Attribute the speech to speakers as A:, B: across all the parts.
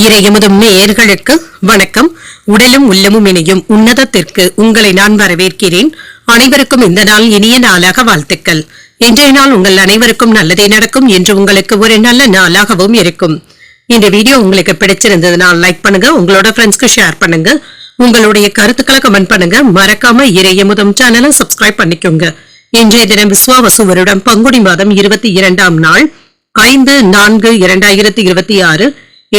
A: இறையமுதும் நேயர்களுக்கு வணக்கம். உடலும் உள்ளமும் இணையும் உன்னதத்திற்கு உங்களை நான் வரவேற்கிறேன். அனைவருக்கும் இந்த நாள் இனிய நாளாக வாழ்த்துக்கள். இன்றைய நாள் உங்கள் அனைவருக்கும் நல்லதே நடக்கும் என்று உங்களுக்கு ஒரு நல்ல நாளாகவும் இருக்கும். இந்த வீடியோ உங்களுக்கு பிடிச்சிருந்ததுனால் லைக் பண்ணுங்க, உங்களோட ஃப்ரெண்ட்ஸ்க்கு ஷேர் பண்ணுங்க, உங்களுடைய கருத்துக்களை கமெண்ட் பண்ணுங்க. மறக்காம இறையமுதும் சேனலை சப்ஸ்கிரைப் பண்ணிக்கோங்க. இன்றைய தினம் விஸ்வாவசு வருடம் பங்குனி மாதம் 22ஆம் நாள் 5/4/2026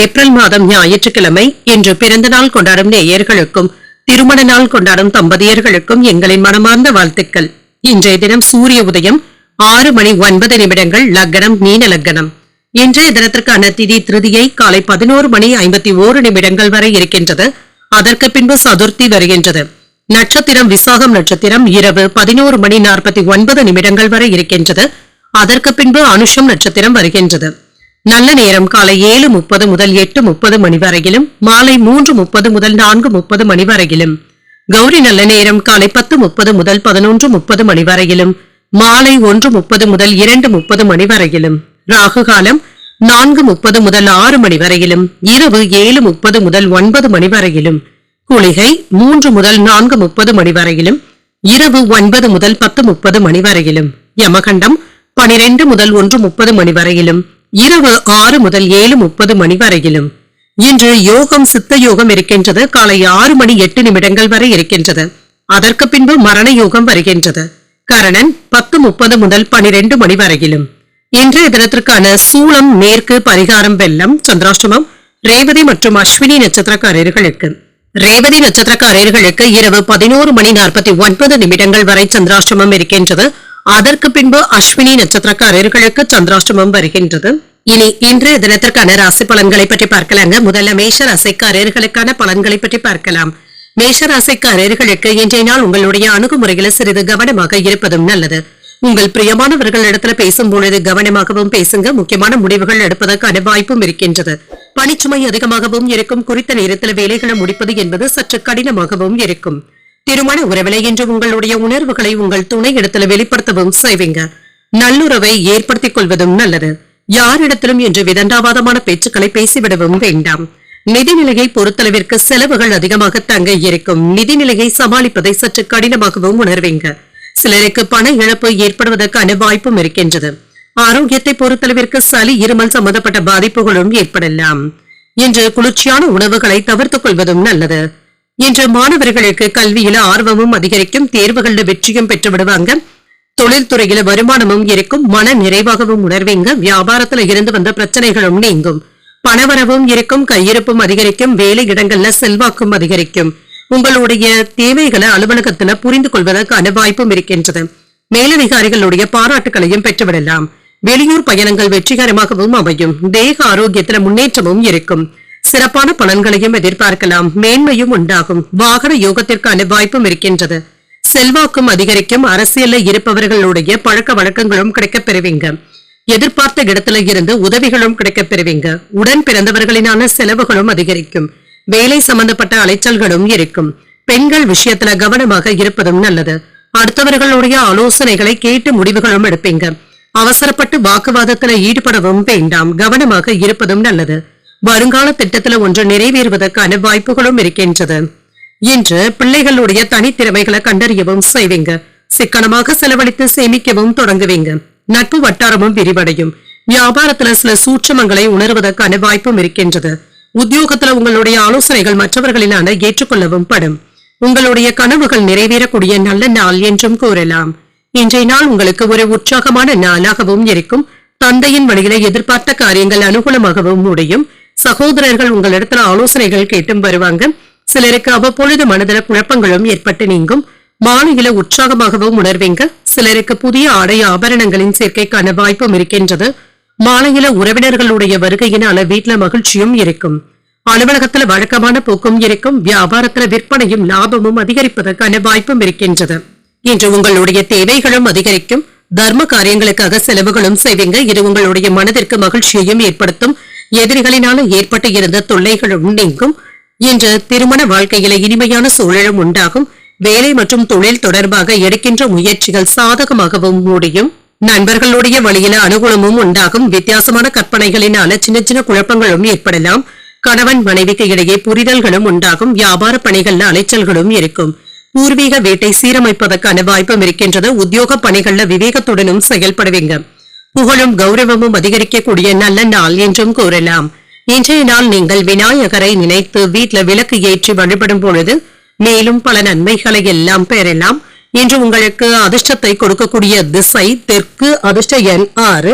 A: ஏப்ரல் மாதம் ஞாயிற்றுக்கிழமை. இன்று பிறந்த நாள் கொண்டாடும் நேயர்களுக்கும் திருமண நாள் கொண்டாடும் தம்பதியர்களுக்கும் எங்களின் மனமார்ந்த வாழ்த்துக்கள். இன்றைய தினம் சூரிய உதயம் 6:09 லக்னம் மீன லக்னம். இன்றைய தினத்திற்கான திதி திருதியை காலை 11:51 வரை இருக்கின்றது. அதற்கு பின்பு சதுர்த்தி வருகின்றது. நட்சத்திரம் விசாகம் நட்சத்திரம் இரவு 11:49 வரை இருக்கின்றது. அதற்கு பின்பு அனுஷம் நட்சத்திரம் வருகின்றது. நல்ல நேரம் காலை 7:30 முதல் 8:30 மணி வரையிலும், மாலை 3:30 முதல் 4:30 மணி வரையிலும். கௌரி நல்ல நேரம் காலை 10:30 முதல் 11:30 மணி வரையிலும், மாலை 1:30 முதல் 2:30 மணி வரையிலும். ராகு காலம் 4:30 முதல் 6 மணி வரையிலும், இரவு 7:30 முதல் 9 மணி வரையிலும். குளிகை 3 முதல் 4:30 மணி வரையிலும், இரவு 9 முதல் 10:30 மணி வரையிலும். யமகண்டம் 12 முதல் 1:30 மணி வரையிலும், இரவு 6 முதல் 7:30 மணி வரையிலும். இன்று யோகம் சித்த யோகம் இருக்கின்றது. காலை 6:08 வரை இருக்கின்றது. அதற்கு பின்பு மரண யோகம் வருகின்றது. கரணன் 10:30 முதல் 12 மணி வரையிலும். இன்றைய தினத்திற்கான சூளம் மேற்கு, பரிகாரம் வெள்ளம். சந்திராஷ்டமம் ரேவதி மற்றும் அஸ்வினி நட்சத்திரக்காரர்களுக்கு. ரேவதி நட்சத்திரக்காரர்களுக்கு இரவு 11:49 வரை சந்திராஷ்டமம் இருக்கின்றது. அதற்கு பின்பு அஸ்வினி நட்சத்திரக்காரர்களுக்கு சந்திராஷ்டமம் வருகின்றது. இனி இன்றைய தினத்திற்கான ராசி பலன்களை பற்றி பார்க்கலாங்க. முதல்ல மேஷ ராசிக்காரர்களுக்கான பலன்களை பற்றி பார்க்கலாம். மேஷ ராசிக்காரர்களுக்கு இன்றைய நாள் உங்களுடைய அணுகுமுறைகளை சிறிது கவனமாக இருப்பதும் நல்லது. உங்கள் பிரியமானவர்கள் இடத்துல பேசும் பொழுது கவனமாகவும் பேசுங்க. முக்கியமான முடிவுகள் எடுப்பதற்கான வாய்ப்பும் இருக்கின்றது. பணிச்சுமை அதிகமாகவும் இருக்கும். குறித்த நேரத்தில் வேலைகளை முடிப்பது என்பது சற்று கடினமாகவும் இருக்கும். திருமண உறவிலை என்று உங்களுடைய உணர்வுகளை உங்கள் துணை இடத்துல வெளிப்படுத்தவும் செய்வீங்க. நல்லுறவை ஏற்படுத்திக் கொள்வதும் நல்லது. யாரிடத்திலும் என்று விதண்டாவாதமான பேச்சுக்களை பேசிவிடவும் வேண்டாம். நிதிநிலையை பொறுத்தளவிற்கு செலவுகள் அதிகமாக தங்க இருக்கும். நிதிநிலையை சமாளிப்பதை சற்று கடினமாகவும் உணர்வீங்க. சிலருக்கு பண இழப்பு ஏற்படுவதற்கான வாய்ப்பும் இருக்கின்றது. ஆரோக்கியத்தை பொறுத்தளவிற்கு சளி, இருமல் சம்பந்தப்பட்ட பாதிப்புகளும் ஏற்படலாம். இன்று குளிர்ச்சியான உணவுகளை தவிர்த்துக் கொள்வதும் நல்லது. இன்று மாணவர்களுக்கு கல்வியில ஆர்வமும் அதிகரிக்கும். தேர்வுகள்ல வெற்றியும் பெற்று விடுவாங்க. தொழில்துறையில வருமானமும் இருக்கும். மன நிறைவாகவும் உணர்வீங்க. வியாபாரத்துல இருந்து வந்த பிரச்சனைகளும் நீங்கும். பணவரவும் இருக்கும். கையிருப்பும் அதிகரிக்கும். வேலை இடங்கள்ல செல்வாக்கும் அதிகரிக்கும். உங்களுடைய தேவைகளை அலுவலகத்துல புரிந்து கொள்வதற்கான வாய்ப்பும் இருக்கின்றது. மேலதிகாரிகளுடைய பாராட்டுகளையும் பெற்றுவிடலாம். வெளியூர் பயணங்கள் வெற்றிகரமாகவும் அமையும். தேக ஆரோக்கியத்துல முன்னேற்றமும் இருக்கும். சிறப்பான பலன்களையும் எதிர்பார்க்கலாம். மேன்மையும் உண்டாகும். வாகன யோகத்திற்கான வாய்ப்பும் இருக்கின்றது. செல்வாக்கும் அதிகரிக்கும். அரசியல்ல இருப்பவர்களுடைய பழக்க வழக்கங்களும் கிடைக்கப் பெறுவீங்க. எதிர்பார்த்த இடத்துல இருந்து உதவிகளும் கிடைக்கப் பெறுவீங்க. உடன் பிறந்தவர்களினான செலவுகளும் அதிகரிக்கும். வேலை சம்பந்தப்பட்ட அலைச்சல்களும் இருக்கும். பெண்கள் விஷயத்துல கவனமாக இருப்பதும் நல்லது. அடுத்தவர்களுடைய ஆலோசனைகளை கேட்டு முடிவுகளும் எடுப்பீங்க. அவசரப்பட்டு வாக்குவாதத்துல ஈடுபடவும் வேண்டாம். கவனமாக இருப்பதும் நல்லது. வருங்கால திட்டத்துல ஒன்று நிறைவேறுவதற்கான வாய்ப்புகளும் இருக்கின்றது. இன்று பிள்ளைகளுடைய தனித்திறமைகளை கண்டறியவும் செய்வீங்க. சிக்கனமாக செலவழித்து சேமிக்கவும் தொடங்குவீங்க. நட்பு வட்டாரமும் விரிவடையும். வியாபாரத்துல சில சூட்சமங்களை உணர்வதற்கான வாய்ப்பும் இருக்கின்றது. உத்தியோகத்துல உங்களுடைய ஆலோசனைகள் மற்றவர்களினால ஏற்றுக்கொள்ளவும் படும். உங்களுடைய கனவுகள் நிறைவேறக்கூடிய நல்ல நாள் என்றும் கூறலாம். இன்றைய நாள் உங்களுக்கு ஒரு உற்சாகமான நாளாகவும் இருக்கும். தந்தையின் வழியில எதிர்பார்த்த காரியங்கள் அனுகூலமாகவும் முடியும். சகோதரர்கள் உங்களிடத்துல ஆலோசனைகள் கேட்டும் வருவாங்க. சிலருக்கு அவ்வப்பொழுது மனதில குழப்பங்களும் ஏற்பட்டு நீங்கும். மாலையில உற்சாகமாகவும் உணர்வீங்க. சிலருக்கு புதிய ஆடை ஆபரணங்களின் சேர்க்கைக்கான வாய்ப்பும் இருக்கின்றது. மாலையில உறவினர்களுடைய வருகையினால வீட்டுல மகிழ்ச்சியும் இருக்கும். அலுவலகத்துல வழக்கமான போக்கும் இருக்கும். வியாபாரத்துல விற்பனையும் லாபமும் அதிகரிப்பதற்கான வாய்ப்பும் இருக்கின்றது. இன்று உங்களுடைய தேவைகளும் அதிகரிக்கும். தர்ம காரியங்களுக்காக செலவுகளும் செய்வீங்க. இது உங்களுடைய மனதிற்கு மகிழ்ச்சியையும் ஏற்படுத்தும். எதிரிகளினால ஏற்பட்டு இருந்த தொல்லைகளும் நீங்கும். இன்று திருமண வாழ்க்கையில இனிமையான சூழலும் உண்டாகும். வேலை மற்றும் தொழில் தொடர்பாக எடுக்கின்ற முயற்சிகள் சாதகமாகவும் முடியும். நண்பர்களுடைய வழியில அனுகூலமும் உண்டாகும். வித்தியாசமான கற்பனைகளினால சின்ன சின்ன குழப்பங்களும் ஏற்படலாம். கணவன் மனைவிக்கு இடையே புரிதல்களும் உண்டாகும். வியாபார பணிகள்ல அலைச்சல்களும் இருக்கும். பூர்வீக வீட்டை சீரமைப்பதற்கான வாய்ப்பும் இருக்கின்றது. உத்தியோக பணிகள்ல விவேகத்துடனும் செயல்படுவீங்க. புகழும் கௌரவமும் அதிகரிக்கக்கூடிய நல்ல நாள் என்றும் கூறலாம். இன்றைய நாள் நீங்கள் விநாயகரை நினைத்து வீட்டுல விளக்கு ஏற்றி வழிபடும் பொழுது மேலும் பல நன்மைகளை எல்லாம் பெறலாம். இன்று உங்களுக்கு அதிர்ஷ்டத்தை கொடுக்கக்கூடிய திசை தெற்கு, அதிர்ஷ்ட எண் 6,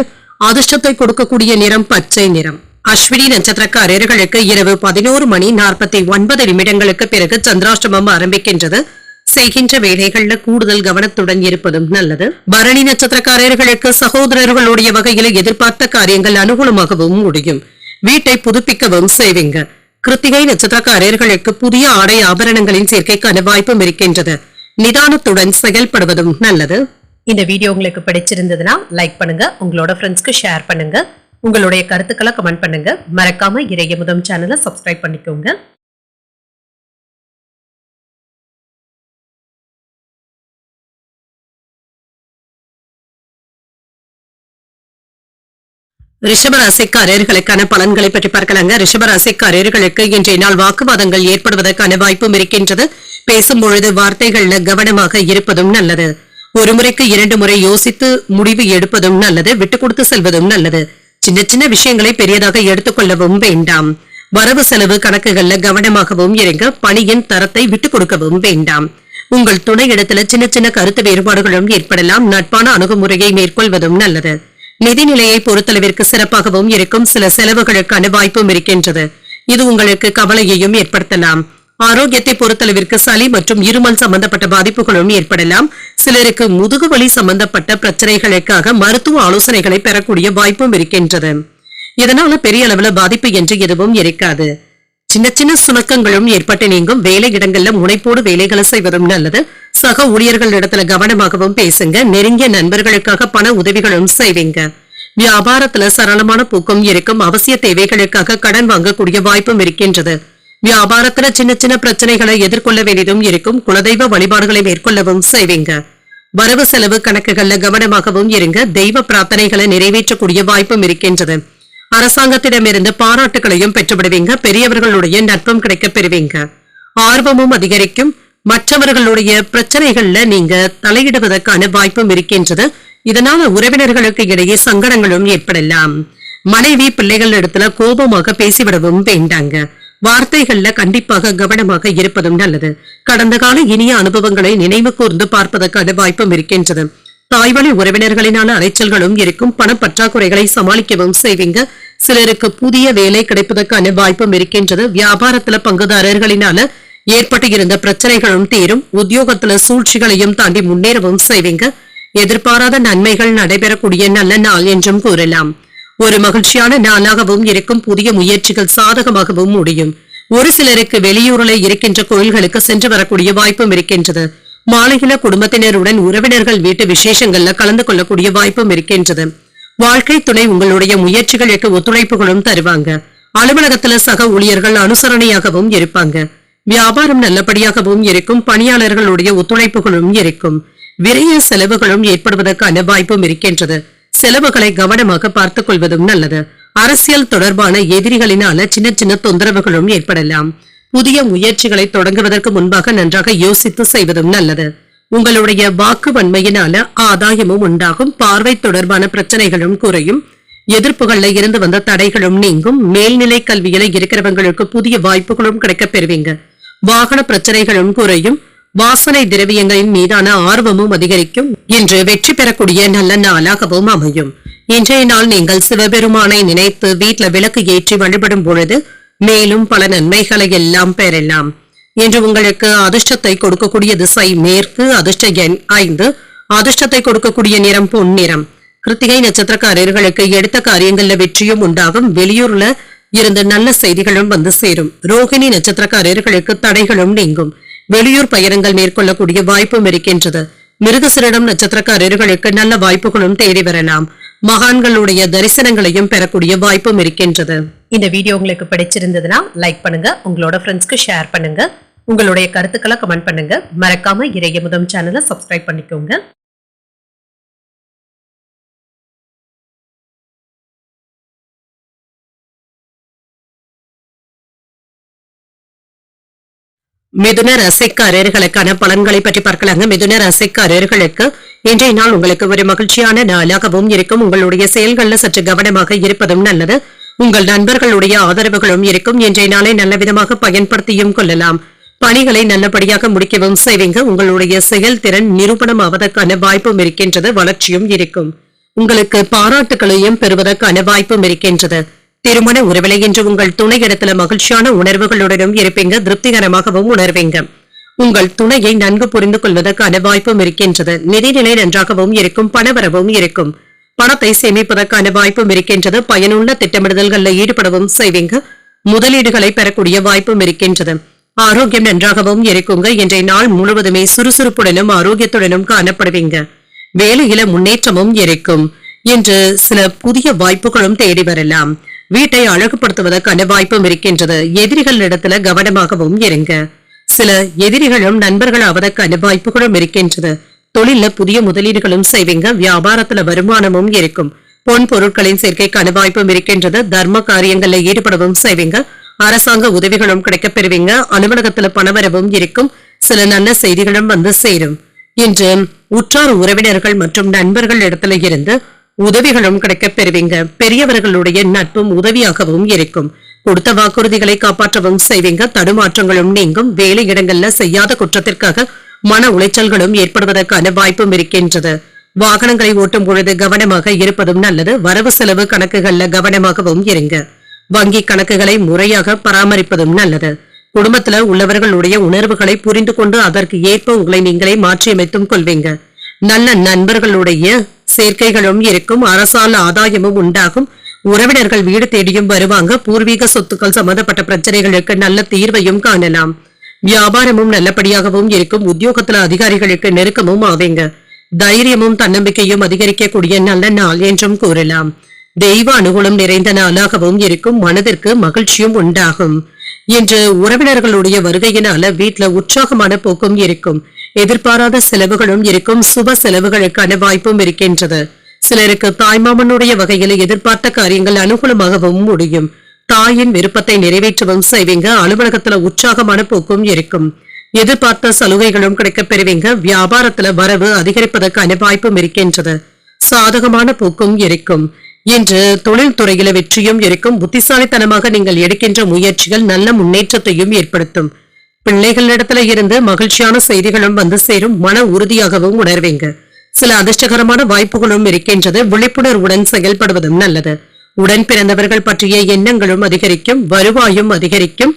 A: அதிர்ஷ்டத்தை கொடுக்கக்கூடிய நிறம் பச்சை நிறம். அஸ்வினி நட்சத்திரக்காரர்களுக்கு இரவு 11:49 பிறகு சந்திராஷ்டமம் ஆரம்பிக்கின்றது. செய்கின்ற வேலைகள்ல கூடுதல் கவனத்துடன் இருப்பதும் நல்லது. பரணி நட்சத்திரக்காரர்களுக்கு சகோதரர்களுடைய வகையில் எதிர்பார்த்த காரியங்கள் அனுகூலமாகவும் முடியும். வீட்டை புதுப்பிக்கவும் செய்வீங்க. கிருத்திகை நட்சத்திரக்காரர்களுக்கு புதிய ஆடை ஆபரணங்களின் சேர்க்கைக்கான வாய்ப்பும் இருக்கின்றது. நிதானத்துடன் செயல்படுவதும் நல்லது. இந்த வீடியோ உங்களுக்கு பிடிச்சிருந்ததுன்னா லைக் பண்ணுங்க, உங்களோட ஃப்ரெண்ட்ஸ்க்கு ஷேர் பண்ணுங்க, உங்களுடைய கருத்துக்களை கமெண்ட் பண்ணுங்க. மறக்காம இறையமுதம் சேனலை சப்ஸ்கிரைப் பண்ணிக்கோங்க. ரிஷபராசிக்காரர்களுக்கான பலன்களை பற்றி பார்க்கலாங்க. ரிஷபராசிக்காரர்களுக்கு இன்றைய நாள் வாக்குவாதங்கள் ஏற்படுவதற்கான வாய்ப்பும் இருக்கின்றது. பேசும்பொழுது வார்த்தைகள்ல கவனமாக இருப்பதும் நல்லது. ஒரு முறைக்கு 2 முறை யோசித்து முடிவு எடுப்பதும் நல்லது. விட்டுக் கொடுத்து செல்வதும் நல்லது. சின்ன சின்ன விஷயங்களை பெரியதாக எடுத்துக்கொள்ளவும் வேண்டாம். வரவு செலவு கணக்குகள்ல கவனமாகவும் இருங்க. பணியின் தரத்தை விட்டுக் கொடுக்கவும் வேண்டாம். உங்கள் துணை இடத்துல சின்ன சின்ன கருத்து வேறுபாடுகளும் ஏற்படலாம். நட்பான அணுகுமுறையை மேற்கொள்வதும் நல்லது. நிதிநிலையை பொறுத்தளவிற்கு சிறப்பாகவும் இருக்கும். சில செலவுகளுக்கான வாய்ப்பும் இருக்கின்றது. இது உங்களுக்கு கவலையையும் ஏற்படுத்தலாம். ஆரோக்கியத்தை பொறுத்தளவிற்கு சளி மற்றும் இருமல் சம்பந்தப்பட்ட பாதிப்புகளும் ஏற்படலாம். சிலருக்கு முதுகுவலி சம்பந்தப்பட்ட பிரச்சனைகளுக்காக மருத்துவ ஆலோசனைகளை பெறக்கூடிய வாய்ப்பும் இருக்கின்றது. இதனால பெரிய அளவுல பாதிப்பு என்று எதுவும் இருக்காது. சின்ன சின்ன சுணக்கங்களும் ஏற்பட்டு நீங்கும். வேலை இடங்கள்ல முனைப்போடு வேலைகளை செய்வதும் நல்லது. சக ஊழியர்கள் இடத்துல கவனமாகவும் பேசுங்க. நெருங்கிய நண்பர்களுக்காக பண உதவிகளும் செய்வீங்க. வியாபாரத்துல சரளமான போக்கும் இருக்கும். அவசிய தேவைகளுக்காக கடன் வாங்கக்கூடிய வாய்ப்பும் இருக்கின்றது. வியாபாரத்துல சின்ன சின்ன பிரச்சனைகளை எதிர்கொள்ள வேண்டியதும் இருக்கும். குலதெய்வ வழிபாடுகளை மேற்கொள்ளவும் செய்வீங்க. வரவு செலவு கணக்குகள்ல கவனமாகவும் இருங்க. தெய்வ பிரார்த்தனைகளை நிறைவேற்றக்கூடிய வாய்ப்பும் இருக்கின்றது. அரசாங்கத்திடமிருந்து பாராட்டுகளையும் பெற்றுவிடுவீங்க. பெரியவர்களுடைய நட்பும் கிடைக்கப் பெறுவீங்க. ஆர்வமும் அதிகரிக்கும். மற்றவர்களுடைய பிரச்சனைகள்ல நீங்க தலையிடுவதற்கான வாய்ப்பும் இருக்கின்றது. இதனால உறவினர்களுக்கு இடையே சங்கடங்களும் ஏற்படலாம். மனைவி பிள்ளைகள் இடத்துல கோபமாக பேசிவிடவும் வேண்டாங்க. வார்த்தைகள்ல கண்டிப்பாக கவனமாக இருப்பதும் நல்லது. கடந்த கால இனிய அனுபவங்களை நினைவு கூர்ந்து பார்ப்பதற்கான வாய்ப்பும் இருக்கின்றது. தாய்வழி உறவினர்களினால அலைச்சல்களும் இருக்கும். பணப்பற்றாக்குறைகளை சமாளிக்கவும் செய்வீங்க. சிலருக்கு புதிய வேலை கிடைப்பதற்கான வாய்ப்பும் இருக்கின்றது. வியாபாரத்துல பங்குதாரர்களினால ஏற்பட்டு இருந்த பிரச்சனைகளும் தீரும். உத்தியோகத்துல சூழ்ச்சிகளையும் தாண்டி முன்னேறவும் செய்வீங்க. எதிர்பாராத நன்மைகள் நடைபெறக்கூடிய நல்ல நாள் என்றும் கூறலாம். ஒரு மகிழ்ச்சியான நாளாகவும் இருக்கும். புதிய முயற்சிகள் சாதகமாகவும் முடியும். ஒரு சிலருக்கு வெளியூரில் இருக்கின்ற கோயில்களுக்கு சென்று வரக்கூடிய வாய்ப்பும் இருக்கின்றது. மாலையில குடும்பத்தினருடன் உறவினர்கள் வீட்டு விசேஷங்கள்ல கலந்து கொள்ளக்கூடிய வாய்ப்பும் இருக்கின்றது. வாழ்க்கை துணை உங்களுடைய முயற்சிகளுக்கு ஒத்துழைப்புகளும் தருவாங்க. அலுவலகத்துல சக ஊழியர்கள் அனுசரணையாகவும் இருப்பாங்க. வியாபாரம் நல்லபடியாகவும் இருக்கும். பணியாளர்களுடைய ஒத்துழைப்புகளும் இருக்கும். விரைய செலவுகளும் ஏற்படுவதற்கான வாய்ப்பும் இருக்கின்றது. செலவுகளை கவனமாக பார்த்துக் கொள்வதும் நல்லது. அரசியல் தொடர்பான எதிரிகளினால சின்ன சின்ன தொந்தரவுகளும் ஏற்படலாம். புதிய முயற்சிகளை தொடங்குவதற்கு முன்பாக நன்றாக யோசித்து செய்வதும் நல்லது. உங்களுடைய வாக்கு வன்மையினால ஆதாயமும் உண்டாகும். பார்வை தொடர்பான பிரச்சனைகளும் குறையும். எதிர்ப்புகள்ல இருந்து வந்த தடைகளும் நீங்கும். மேல்நிலை கல்வியில இருக்கிறவங்களுக்கு புதிய வாய்ப்புகளும் கிடைக்கப் பெறுவீங்க. வாகன பிரச்சனைகளும் குறையும். வாசனை திரவியங்களின் மீதான ஆர்வமும் அதிகரிக்கும். இன்று வெற்றி பெறக்கூடிய நல்ல நாளாகவும் அமையும். இன்றைய நாள் நீங்கள் சிவபெருமானை நினைத்து வீட்டுல விளக்கு ஏற்றி வழிபடும் பொழுது மேலும் பல நன்மைகளை எல்லாம் பெறலாம். இன்று உங்களுக்கு அதிர்ஷ்டத்தை கொடுக்கக்கூடிய திசை மேற்கு, அதிர்ஷ்ட எண் 5, அதிர்ஷ்டத்தை கொடுக்கக்கூடிய நிறம் பொன்னிறம். கிருத்திகை நட்சத்திரக்காரர்களுக்கு எடுத்த காரியங்கள்ல வெற்றியும் உண்டாகும். வெளியூர்ல இருந்து நல்ல செய்திகளும் வந்து சேரும். ரோகிணி நட்சத்திரக்காரர்களுக்கு தடைகளும் நீங்கும். வெளியூர் பயணங்கள் மேற்கொள்ளக்கூடிய வாய்ப்பும் இருக்கின்றது. மிருகசிரிடம் நட்சத்திரக்காரர்களுக்கு நல்ல வாய்ப்புகளும் தேடி வரலாம். மகான்களுடைய தரிசனங்களையும் பெறக்கூடிய வாய்ப்பும் இருக்கின்றது. இந்த வீடியோ உங்களுக்கு பிடிச்சிருந்ததுன்னா லைக் பண்ணுங்க, உங்களோட ஃப்ரெண்ட்ஸ்க்கு ஷேர் பண்ணுங்க, உங்களுடைய கருத்துக்களை கமெண்ட் பண்ணுங்க. மறக்காம இறையமுதம் சேனலை சப்ஸ்கிரைப் பண்ணிக்கோங்க. மிதுன ராசிக்காரர்களுக்கான பலன்களை பற்றி பார்க்கலாங்க. மிதுன ராசிக்காரர்களுக்கு இன்றைய நாள் உங்களுக்கு ஒரு மகிழ்ச்சியான நாளாகவும் இருக்கும். உங்களுடைய செயல்கள்ல சற்று கவனமாக இருப்பதும் நல்லது. உங்கள் நண்பர்களுடைய ஆதரவுகளும் இருக்கும். இன்றைய நாளை நல்ல விதமாக பயன்படுத்தியும் கொள்ளலாம். பணிகளை நல்லபடியாக முடிக்கவும் செய்வீங்க. உங்களுடைய செயல்திறன் நிரூபணம் ஆவதற்கான வாய்ப்பும் இருக்கின்றது. வளர்ச்சியும் இருக்கும். உங்களுக்கு பாராட்டுகளையும் பெறுவதற்கான வாய்ப்பும் இருக்கின்றது. திருமண உறவிலை என்று உங்கள் துணை இடத்துல மகிழ்ச்சியான உணர்வுகளுடனும் இருப்பீங்க. திருப்திகரமாகவும் உணர்வீங்க. உங்கள் துணையை நன்கு புரிந்து கொள்வதற்கான வாய்ப்பும் இருக்கின்றது. நிதிநிலை நன்றாகவும் இருக்கும். பணவரவும் இருக்கும். பணத்தை சேமிப்பதற்கான வாய்ப்பும் இருக்கின்றது. பயனுள்ள திட்டமிடுதல்களில் ஈடுபடவும் செய்வீங்க. முதலீடுகளை பெறக்கூடிய வாய்ப்பும் இருக்கின்றது. ஆரோக்கியம் நன்றாகவும் இருக்குங்க. இன்றைய நாள் முழுவதுமே சுறுசுறுப்புடனும் ஆரோக்கியத்துடனும் காணப்படுவீங்க. வேலையில முன்னேற்றமும் இருக்கும். இன்று சில புதிய வாய்ப்புகளும் தேடி வரலாம். வீட்டை அழகுபடுத்துவதற்கான வாய்ப்பும் இருக்கின்றது. எதிரிகளிடத்துல கவனமாகவும் இருங்க. சில எதிரிகளும் நண்பர்கள் ஆவதற்கான வாய்ப்புகளும் இருக்கின்றது. தொழில புதிய முதலீடுகளும் செய்வீங்க. வியாபாரத்துல வருமானமும் இருக்கும். பொன் பொருட்களின் சேர்க்கைக்கான வாய்ப்பும் இருக்கின்றது. தர்ம காரியங்கள்ல ஈடுபடவும் செய்வீங்க. அரசாங்க உதவிகளும் கிடைக்கப் பெறுவீங்க. அலுவலகத்துல பணவரவும் இருக்கும். சில நல்ல செய்திகளும் வந்து சேரும். இன்று உற்றார் உறவினர்கள் மற்றும் நண்பர்கள் இடத்துல இருந்து உதவிகளும் கிடைக்கப் பெறுவீங்க. பெரியவர்களுடைய நட்பும் உதவியாகவும் இருக்கும். கொடுத்த வாக்குறுதிகளை காப்பாற்றவும் செய்வீங்க. தடுமாற்றங்களும் நீங்கும். வேலை இடங்கள்ல செய்யாத குற்றத்திற்காக மன உளைச்சல்களும் ஏற்படுவதற்கான வாய்ப்பும் இருக்கின்றது. வாகனங்களை ஓட்டும் பொழுது கவனமாக இருப்பதும் நல்லது. வரவு செலவு கணக்குகள்ல கவனமாகவும் இருங்க. வங்கி கணக்குகளை முறையாக பராமரிப்பதும் நல்லது. குடும்பத்துல உள்ளவர்களுடைய உணர்வுகளை புரிந்து கொண்டு அதற்கு ஏற்ப உங்களை நீங்களே மாற்றியமைத்தும் கொள்வீங்க. நல்ல நண்பர்களுடைய சேர்க்கைகளும் இருக்கும். அரசால் ஆதாயமும் உண்டாகும். உறவினர்கள் வீடு தேடியும் வருவாங்க. பூர்வீக சொத்துக்கள் சம்பந்தப்பட்ட பிரச்சனைகளுக்கு நல்ல தீர்வையும் காணலாம். வியாபாரமும் நல்லபடியாகவும் இருக்கும். உத்தியோகத்துல அதிகாரிகளுக்கு நெருக்கமும் ஆவீங்க. தைரியமும் தன்னம்பிக்கையும் அதிகரிக்கக்கூடிய நல்ல நாள் என்றும் கூறலாம். தெய்வ அனுகூலம் நிறைந்த நாளாகவும் இருக்கும். மனதிற்கு மகிழ்ச்சியும் உண்டாகும். இன்று உறவினர்களுடைய வருகையினால வீட்டுல உற்சாகமான போக்கும் இருக்கும். எதிர்பாராத செலவுகளும் இருக்கும். சுப செலவுகளுக்கான வாய்ப்பும் இருக்கின்றது. சிலருக்கு தாய்மாமனுடைய வகையில் எதிர்பார்த்த காரியங்கள் அனுகூலமாகவும் முடியும். தாயின் விருப்பத்தை நிறைவேற்றவும் செய்வீங்க. அலுவலகத்துல உற்சாகமான போக்கும் இருக்கும். எதிர்பார்த்த சலுகைகளும் கிடைக்கப் பெறுவீங்க. வியாபாரத்துல வரவு அதிகரிப்பதற்கான வாய்ப்பும் இருக்கின்றது. சாதகமான போக்கும் இருக்கும். இன்று தொழில் துறையில வெற்றியும் இருக்கும். புத்திசாலித்தனமாக நீங்கள் எடுக்கின்ற முயற்சிகள் நல்ல முன்னேற்றத்தையும் ஏற்படுத்தும். பிள்ளைகளிடத்துல இருந்து மகிழ்ச்சியான செய்திகளும் வந்து சேரும். மன உறுதியாகவும் உணர்வீங்க. சில அதிர்ஷ்டகரமான வாய்ப்புகளும் இருக்கின்றது. விழிப்புணர்வுடன் செயல்படுவதும் நல்லது. உடன் பிறந்தவர்கள் பற்றிய எண்ணங்களும் அதிகரிக்கும். வருவாயும் அதிகரிக்கும்.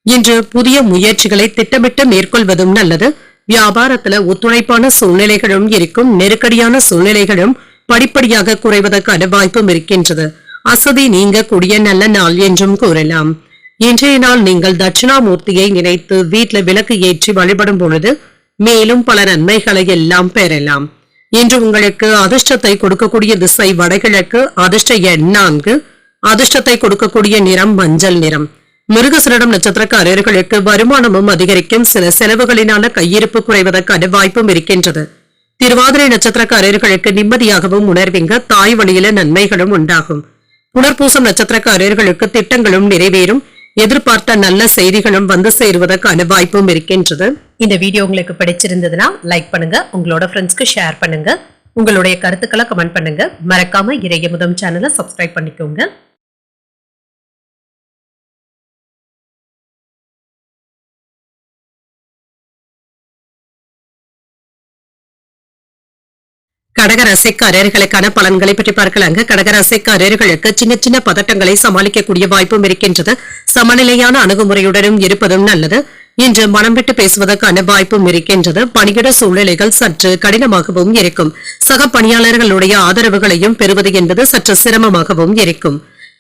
A: இன்று புதிய முயற்சிகளை திட்டமிட்டு மேற்கொள்வதும் நல்லது. வியாபாரத்துல ஒத்துழைப்பான சூழ்நிலைகளும் இருக்கும். நெருக்கடியான சூழ்நிலைகளும் படிப்படியாக குறைவதற்கான வாய்ப்பும் இருக்கின்றது. அசதி நீங்க கூடிய நல்ல நாள் என்றும் கூறலாம். இன்றைய நாள் நீங்கள் தட்சிணாமூர்த்தியை நினைத்து வீட்டுல விளக்கு ஏற்றி வழிபடும் பொழுது மேலும் பல நன்மைகளை எல்லாம் பெறலாம். இன்று உங்களுக்கு அதிர்ஷ்டத்தை கொடுக்கக்கூடிய திசை வடகிழக்கு. அதிர்ஷ்ட எண் 4. அதிர்ஷ்டத்தை கொடுக்கக்கூடிய நிறம் மஞ்சள் நிறம். மிருகசீரிடம் நட்சத்திரக்காரர்களுக்கு வருமானமும் அதிகரிக்கும். சில செலவுகளினால கையிருப்பு குறைவதற்கான வாய்ப்பும் இருக்கின்றது. திருவாதிரை நட்சத்திரக்காரர்களுக்கு நிம்மதியாகவும் உணர்வீங்க. தாய் வழியில நன்மைகளும் உண்டாகும். புனர்பூசம் நட்சத்திரக்காரர்களுக்கு திட்டங்களும் நிறைவேறும். எதிர்பார்த்த நல்ல செய்திகளும் வந்து சேருவதற்கான வாய்ப்பும் இருக்கின்றது. இந்த வீடியோ உங்களுக்கு பிடிச்சிருந்ததுன்னா லைக் பண்ணுங்க. உங்களோட ஃப்ரெண்ட்ஸ்க்கு ஷேர் பண்ணுங்க. உங்களுடைய கருத்துக்களை கமெண்ட் பண்ணுங்க. மறக்காம இறையமுதம் சேனலை சப்ஸ்கிரைப் பண்ணிக்கோங்க. கடகராசிக்காரர்களுக்கான பலன்களை பற்றி பார்க்கலாங்க. கடகராசிக்காரர்களுக்கு சின்ன சின்ன பதட்டங்களை சமாளிக்கக்கூடிய வாய்ப்பும் இருக்கின்றது. சமநிலையான அணுகுமுறையுடனும் இருப்பதும் நல்லது. இன்று மனம் விட்டு பேசுவதற்கான வாய்ப்பும் இருக்கின்றது. பணியிட சூழ்நிலைகள் சற்று கடினமாகவும் இருக்கும். சக பணியாளர்களுடைய ஆதரவுகளையும் பெறுவது என்பது சற்று சிரமமாகவும் இருக்கும்.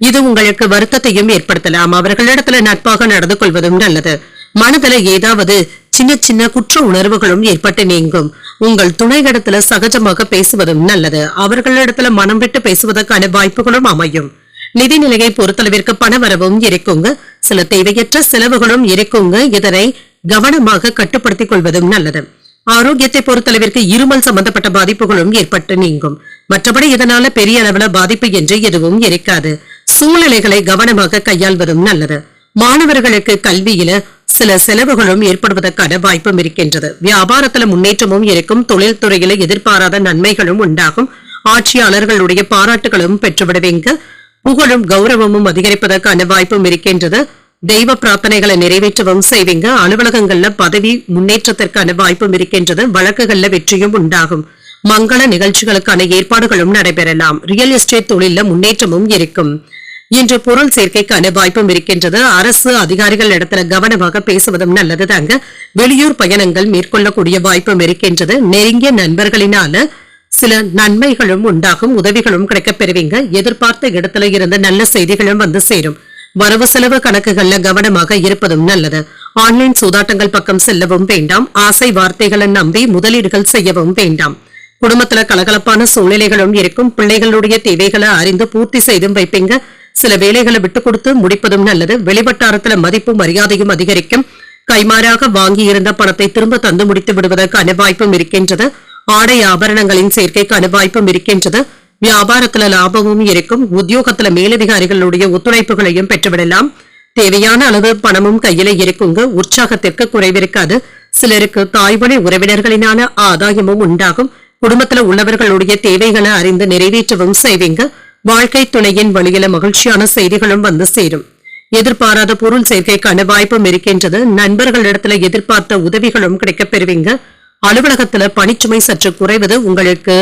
A: இது உங்களுக்கு வருத்தத்தையும் ஏற்படுத்தலாம். அவர்களிடத்துல நட்பாக நடந்து கொள்வதும் நல்லது. மனதில் ஏதாவது சின்ன சின்ன குற்ற உணர்வுகளும் ஏற்பட்டு நீங்கும். உங்கள் துணையிடத்துல சகஜமாக பேசுவதும் நல்லது. அவர்களிடத்துல மனம் விட்டு பேசுவதற்கான வாய்ப்புகளும் அமையும். நிதிநிலையை பொறுத்தளவிற்கு பணவரவும் இருக்குங்க. சில தேவையற்ற செலவுகளும் இருக்குங்க. இதனை கவனமாக கட்டுப்படுத்திக் கொள்வதும் நல்லது. ஆரோக்கியத்தை பொறுத்தளவிற்கு இருமல் சம்பந்தப்பட்ட பாதிப்புகளும் ஏற்பட்டு நீங்கும். மற்றபடி இதனால பெரிய அளவுல பாதிப்பு என்று எதுவும் இருக்காது. சூழ்நிலைகளை கவனமாக கையாள்வதும் நல்லது. மாணவர்களுக்கு கல்வியில சில செலவுகளும் ஏற்படுவதற்கான வாய்ப்பும் இருக்கின்றது. வியாபாரத்துல முன்னேற்றமும் இருக்கும். தொழில் துறையில எதிர்பாராத நன்மைகளும் உண்டாகும். ஆட்சியாளர்களுடைய பாராட்டுகளும் பெற்றுவிடுவீங்க. புகழும் கௌரவமும் அதிகரிப்பதற்கான வாய்ப்பும் இருக்கின்றது. தெய்வ பிரார்த்தனைகளை நிறைவேற்றவும் செய்வீங்க. அலுவலகங்கள்ல பதவி முன்னேற்றத்திற்கான வாய்ப்பும் இருக்கின்றது. வழக்குகள்ல வெற்றியும் உண்டாகும். மங்கள நிகழ்ச்சிகளுக்கான ஏற்பாடுகளும் நடைபெறலாம். ரியல் எஸ்டேட் தொழில முன்னேற்றமும் இருக்கும். இன்று பொருள் சேர்க்கைக்கான வாய்ப்பும் இருக்கின்றது. அரசு அதிகாரிகள் இடத்துல கவனமாக பேசுவதும் நல்லது தாங்க. வெளியூர் பயணங்கள் மேற்கொள்ளக்கூடிய வாய்ப்பும் இருக்கின்றது. நெருங்கிய நண்பர்களினால சில நன்மைகளும் உண்டாகும். உதவிகளும் கிடைக்கப் பெறுவீங்க. எதிர்பார்த்த இடத்துல இருந்து நல்ல செய்திகளும் வந்து சேரும். வரவு செலவு கணக்குகள்ல கவனமாக இருப்பதும் நல்லது. ஆன்லைன் சூதாட்டங்கள் பக்கம் செல்லவும் வேண்டாம். ஆசை வார்த்தைகளை நம்பி முதலீடுகள் செய்யவும் வேண்டாம். குடும்பத்துல கலகலப்பான சூழ்நிலைகளும் இருக்கும். பிள்ளைகளுடைய தேவைகளை அறிந்து பூர்த்தி செய்தும் வைப்பீங்க. சில வேலைகளை விட்டுக் கொடுத்து முடிப்பதும் நல்லது. வெளிவட்டாரத்துல மதிப்பும் மரியாதையும் அதிகரிக்கும். கைமாறாக வாங்கி இருந்த பணத்தை திரும்ப தந்து முடித்து விடுவதற்கான வாய்ப்பும் இருக்கின்றது. ஆடை ஆபரணங்களின் சேர்க்கைக்கான வாய்ப்பும் இருக்கின்றது. வியாபாரத்துல லாபமும் இருக்கும். உத்தியோகத்துல மேலதிகாரிகளுடைய ஒத்துழைப்புகளையும் பெற்றுவிடலாம். தேவையான அளவு பணமும் கையில இருக்குங்க. உற்சாகத்திற்கு குறைவிருக்காது. சிலருக்கு தாய்வழி உறவினர்களினான ஆதாயமும் உண்டாகும். குடும்பத்துல உள்ளவர்களுடைய தேவைகளை அறிந்து நிறைவேற்றவும் செய்வீங்க. வாழ்க்கை துணையின் வழியில மகிழ்ச்சியான செய்திகளும் வந்து சேரும். எதிர்பாராத பொருள் சேர்க்கைக்கான வாய்ப்பும் இருக்கின்றது. நண்பர்களிடத்துல எதிர்பார்த்த உதவிகளும் கிடைக்கப் பெறுவீங்க. அலுவலகத்துல பணிச்சுமை சற்று குறைவது உங்களுக்கு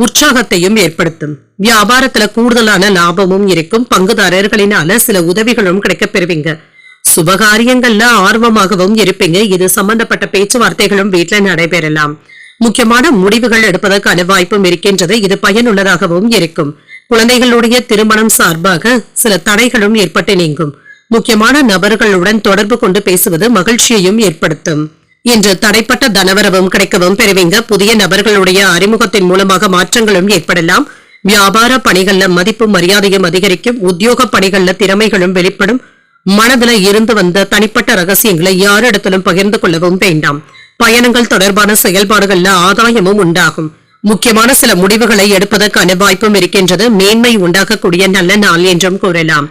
A: உற்சாகத்தையும் ஏற்படுத்தும். வியாபாரத்துல கூடுதலான லாபமும் இருக்கும். பங்குதாரர்களினால சில உதவிகளும் கிடைக்கப் பெறுவீங்க. சுபகாரியங்கள்ல ஆர்வமாகவும் இருப்பீங்க. இது சம்பந்தப்பட்ட பேச்சுவார்த்தைகளும் வீட்டுல நடைபெறலாம். முக்கியமான முடிவுகள் எடுப்பதற்கான வாய்ப்பும் இருக்கின்றது. இது பயனுள்ளதாகவும் இருக்கும். குழந்தைகளுடைய திருமணம் சார்பாக சில தடைகளும் ஏற்பட்டு நீங்கும். முக்கியமான நபர்களுடன் தொடர்பு கொண்டு பேசுவது மகிழ்ச்சியையும் ஏற்படுத்தும். இன்று தடைப்பட்ட தனவரவும் கிடைக்கவும் பெறுவீங்க. புதிய நபர்களுடைய அறிமுகத்தின் மூலமாக மாற்றங்களும் ஏற்படலாம். வியாபார பணிகள்ல மதிப்பும் மரியாதையும் அதிகரிக்கும். உத்தியோக பணிகள்ல திறமைகளும் வெளிப்படும். மனதுல இருந்து வந்த தனிப்பட்ட ரகசியங்களை யாரிடத்திலும் பகிர்ந்து கொள்ளவும் வேண்டாம். பயணங்கள் தொடர்பான செயல்பாடுகள்ல ஆதாயமும் உண்டாகும். முக்கியமான சில முடிவுகளை எடுப்பதற்கான வாய்ப்பும் இருக்கின்றது. மேன்மை உண்டாக்கக்கூடிய நல்ல நாள் என்றும் கூறலாம்.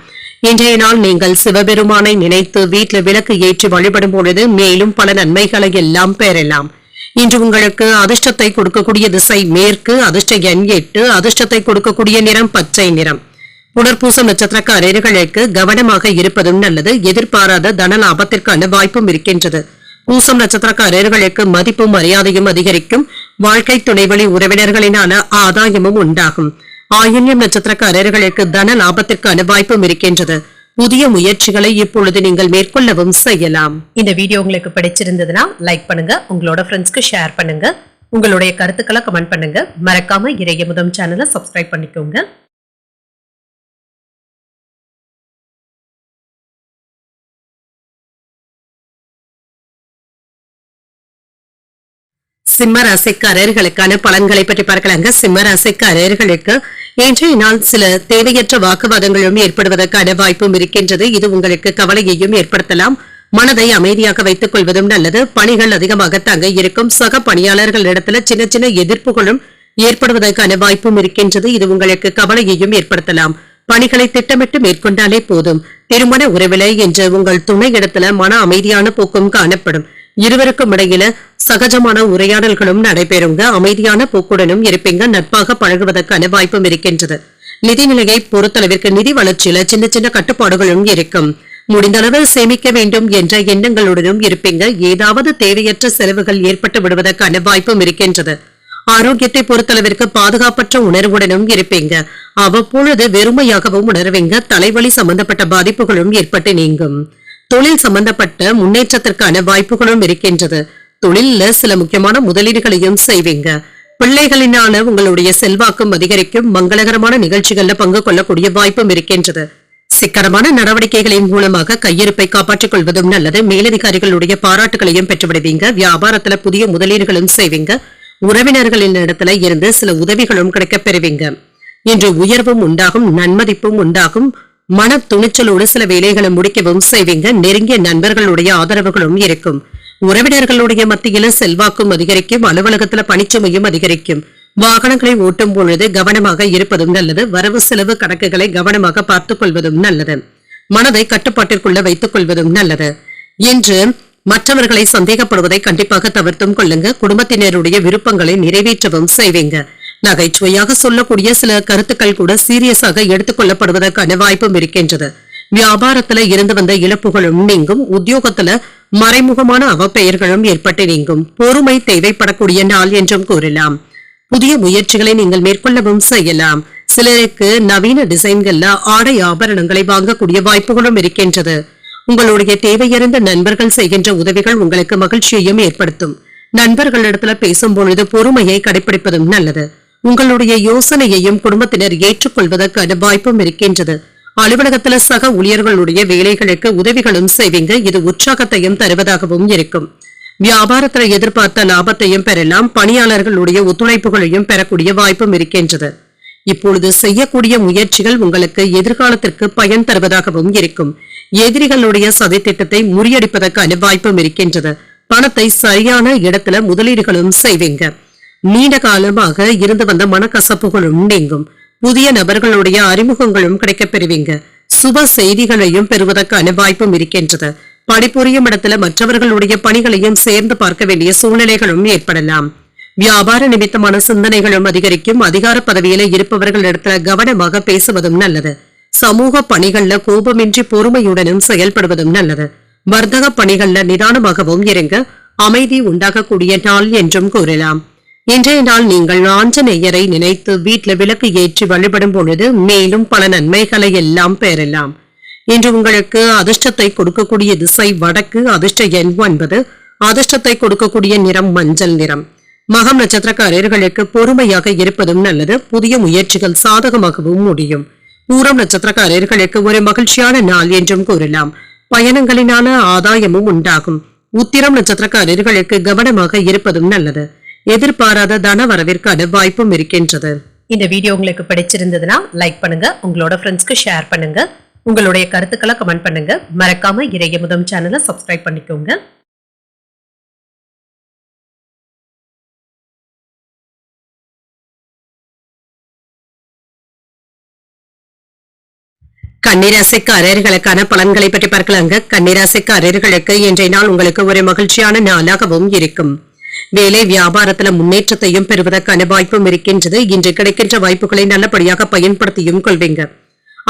A: இன்றைய நாள் நீங்கள் சிவபெருமானை நினைத்து வீட்டில் விளக்கு ஏற்றி வழிபடும் பொழுது மேலும் பல நன்மைகளை எல்லாம் பெறலாம். இன்று உங்களுக்கு அதிர்ஷ்டத்தை கொடுக்கக்கூடிய திசை மேற்கு. அதிர்ஷ்ட எண் 8. அதிர்ஷ்டத்தை கொடுக்கக்கூடிய நிறம் பச்சை நிறம். புனர்பூசம் நட்சத்திரக்காரர்களுக்கு கவனமாக இருப்பதும் நல்லது. எதிர்பாராத தன லாபத்திற்கான வாய்ப்பும் இருக்கின்றது. பூசம் நட்சத்திரக்காரர்களுக்கு மதிப்பும் மரியாதையும் அதிகரிக்கும். வாழ்க்கை துணைவழி உறவினர்களினான ஆதாயமும் உண்டாகும். ஆயில்யம் நட்சத்திரக்காரர்களுக்கு தன லாபத்திற்கான வாய்ப்பும் இருக்கின்றது. புதிய முயற்சிகளை இப்பொழுது நீங்கள் மேற்கொள்ளவும் செய்யலாம். இந்த வீடியோ உங்களுக்கு பிடிச்சிருந்ததுன்னா லைக் பண்ணுங்க. உங்களோட ஃப்ரெண்ட்ஸ்க்கு ஷேர் பண்ணுங்க. உங்களுடைய கருத்துக்களை கமெண்ட் பண்ணுங்க. மறக்காம இறையமுதம் சேனலை சப்ஸ்கிரைப் பண்ணிக்கோங்க. சிம்ம ராசிக்காரர்களுக்கான பலன்களை பற்றி பார்க்கலாங்க. சிம்ம ராசிக்காரர்களுக்கு இன்றைய நாள் சில தேவையற்ற வாக்குவாதங்களும் ஏற்படுவதற்கான வாய்ப்பும் இருக்கின்றது. இது உங்களுக்கு கவலையையும் ஏற்படுத்தலாம். மனதை அமைதியாக வைத்துக் கொள்வதும் நல்லது. பணிகள் அதிகமாக தங்க இருக்கும். சக பணியாளர்களிடத்துல சின்ன சின்ன எதிர்ப்புகளும் ஏற்படுவதற்கான வாய்ப்பும் இருக்கின்றது. இது உங்களுக்கு கவலையையும் ஏற்படுத்தலாம். பணிகளை திட்டமிட்டு மேற்கொண்டாலே போதும். திருமண உறவிலை என்று உங்கள் துணை இடத்துல மன அமைதியான போக்கும் காணப்படும். இருவருக்கும் இடையில சகஜமான உரையாடல்களும் நடைபெறுங்க. அமைதியான போக்குடனும் இருப்பீங்க. நட்பாக பழகுவதற்கான வாய்ப்பும் இருக்கின்றது. நிதிநிலையை பொறுத்தளவிற்கு நிதி வளர்ச்சியில சின்ன சின்ன கட்டுப்பாடுகளும் இருக்கும். முடிந்தளவு சேமிக்க வேண்டும் என்ற எண்ணங்களுடனும் இருப்பீங்க. ஏதாவது தேவையற்ற செலவுகள் ஏற்பட்டு விடுவதற்கான வாய்ப்பும் இருக்கின்றது. ஆரோக்கியத்தை பொறுத்தளவிற்கு பாதுகாப்பற்ற உணர்வுடனும் இருப்பீங்க. அவ்வப்பொழுது வெறுமையாகவும் உணர்வீங்க. தலைவலி சம்பந்தப்பட்ட பாதிப்புகளும் ஏற்பட்டு நீங்கும். தொழில் சம்பந்தப்பட்ட முன்னேற்றத்திற்கான வாய்ப்புகளும் இருக்கின்றது. தொழில சில முக்கியமான முதலீடுகளையும் செய்வீங்க. பிள்ளைகளினால உங்களுடைய செல்வாக்கும் அதிகரிக்கும். மங்களகரமான நிகழ்ச்சிகள்ல பங்கு கொள்ளக்கூடிய வாய்ப்பும் இருக்கின்றது. சிக்கனமான நடவடிக்கைகளின் மூலமாக கையிருப்பை காப்பாற்றிக் கொள்வதும் நல்லது. மேலதிகாரிகளுடைய பாராட்டுகளையும் பெற்றுவிடுவீங்க. வியாபாரத்துல புதிய முதலீடுகளும் செய்வீங்க. உறவினர்களின் இடத்துல இருந்து சில உதவிகளும் கிடைக்கப் பெறுவீங்க. இன்று உயர்வும் உண்டாகும். நன்மதிப்பும் உண்டாகும். மன துணிச்சலோடு சில வேலைகளை முடிக்கவும் செய்வீங்க. நெருங்கிய நண்பர்களுடைய ஆதரவுகளும் இருக்கும். உறவினர்களுடைய மத்தியில செல்வாக்கும் அதிகரிக்கும். அலுவலகத்துல பணிச்சுமையும் அதிகரிக்கும். வாகனங்களை ஓட்டும் பொழுது கவனமாக இருப்பதும் நல்லது. வரவு செலவு கணக்குகளை கவனமாக பார்த்துக் கொள்வதும் நல்லது. மனதை கட்டுப்பாட்டிற்குள்ள வைத்துக் கொள்வதும் நல்லது. இன்று மற்றவர்களை சந்தேகப்படுவதை கண்டிப்பாக தவிர்த்தும் கொள்ளுங்க. குடும்பத்தினருடைய விருப்பங்களை நிறைவேற்றவும் செய்வீங்க. நகைச்சுவையாக சொல்லக்கூடிய சில கருத்துக்கள் கூட சீரியஸாக எடுத்துக் கொள்ளப்படுவதற்கான வாய்ப்பும் இருக்கின்றது. வியாபாரத்துல இருந்து வந்த இழப்புகளும் நீங்கும். உத்தியோகத்துல மறைமுகமான அவப்பெயர்களும் ஏற்பட்டு நீங்கும். பொறுமை தேவைப்படக்கூடிய நாள் என்றும் கூறலாம். புதிய முயற்சிகளை நீங்கள் மேற்கொள்ளவும் செய்யலாம். சிலருக்கு நவீன டிசைன்கள்ல ஆடை ஆபரணங்களை வாங்கக்கூடிய வாய்ப்புகளும் இருக்கின்றது. உங்களுடைய தேவையறிந்த நண்பர்கள் செய்கின்ற உதவிகள் உங்களுக்கு மகிழ்ச்சியையும் ஏற்படுத்தும். நண்பர்களிடத்துல பேசும் பொழுது பொறுமையை கடைபிடிப்பதும் நல்லது. உங்களுடைய யோசனையையும் குடும்பத்தினர் ஏற்றுக்கொள்வதற்கான வாய்ப்பும் இருக்கின்றது. அலுவலகத்துல சக ஊழியர்களுடைய வேலைகளுக்கு உதவிகளும் செய்வீங்க. இது உற்சாகத்தையும் தருவதாகவும் இருக்கும். வியாபாரத்துல எதிர்பார்த்த லாபத்தையும் பெறலாம். பணியாளர்களுடைய ஒத்துழைப்புகளையும் பெறக்கூடிய வாய்ப்பும் இருக்கின்றது. இப்பொழுது செய்யக்கூடிய முயற்சிகள் உங்களுக்கு எதிர்காலத்திற்கு பயன் தருவதாகவும் இருக்கும். எதிரிகளுடைய சதித்திட்டத்தை முறியடிப்பதற்கான வாய்ப்பும் இருக்கின்றது. பணத்தை சரியான இடத்துல முதலீடுகளும் செய்வீங்க. நீண்ட காலமாக இருந்து வந்த மனக்கசப்புகளும் நீங்கும். புதிய நபர்களுடைய அறிமுகங்களும் கிடைக்கப் பெறுவீங்க. சுப செய்திகளையும் பெறுவதற்கான வாய்ப்பும் இருக்கின்றது. பணிபுரியும் இடத்துல மற்றவர்களுடைய பணிகளையும் சேர்ந்து பார்க்க வேண்டிய சூழ்நிலைகளும் ஏற்படலாம். வியாபார நிமித்தமான சிந்தனைகளும் அதிகரிக்கும். அதிகார பதவியில இருப்பவர்களிடத்துல கவனமாக பேசுவதும் நல்லது. சமூக பணிகள்ல கோபமின்றி பொறுமையுடனும் செயல்படுவதும் நல்லது. வர்த்தக பணிகள்ல நிதானமாகவும் இருங்க. அமைதி உண்டாகக்கூடிய நாள் என்றும் கூறலாம். இன்றைய நாள் நீங்கள் ஆஞ்சநேயரை நினைத்து வீட்டுல விளக்கு ஏற்றி வழிபடும் பொழுது மேலும் பல நன்மைகளை எல்லாம் பெறலாம். இன்று உங்களுக்கு அதிர்ஷ்டத்தை கொடுக்கக்கூடிய திசை வடக்கு. அதிர்ஷ்ட எண் 9. அதிர்ஷ்டத்தை கொடுக்கக்கூடிய நிறம் மஞ்சள் நிறம். மகம் நட்சத்திரக்காரர்களுக்கு பொறுமையாக இருப்பதும் நல்லது. புதிய முயற்சிகள் சாதகமாகவும் முடியும். பூரம் நட்சத்திரக்காரர்களுக்கு ஒரு மகிழ்ச்சியான நாள் என்றும் கூறலாம். பயணங்களினால ஆதாயமும் உண்டாகும். உத்திரம் நட்சத்திரக்காரர்களுக்கு கவனமாக இருப்பதும் நல்லது. எதிர்பாராத தன வரவிற்கான வாய்ப்பும் இருக்கின்றது. இந்த வீடியோ உங்களுக்கு பிடிச்சிருந்ததுன்னா லைக் பண்ணுங்க. உங்களோட ஃப்ரெண்ட்ஸ்க்கு ஷேர் பண்ணுங்க. உங்களுடைய கருத்துக்களை கமெண்ட் பண்ணுங்க. மறக்காம இறையமுதம் சேனலை சப்ஸ்கிரைப் பண்ணிக்கோங்க. கன்னிராசிக்காரர்களுக்கான பலன்களை பற்றி பார்க்கலாங்க. கன்னிராசிக்காரர்களுக்கு இன்றைய நாள் உங்களுக்கு ஒரு மகிழ்ச்சியான நாளாகவும் இருக்கும். வேலை வியாபாரத்துல முன்னேற்றத்தையும் பெறுவதற்கான வாய்ப்பும் இருக்கின்றது. இன்று கிடைக்கின்ற வாய்ப்புகளை நல்லபடியாக பயன்படுத்தியும் கொள்வீங்க.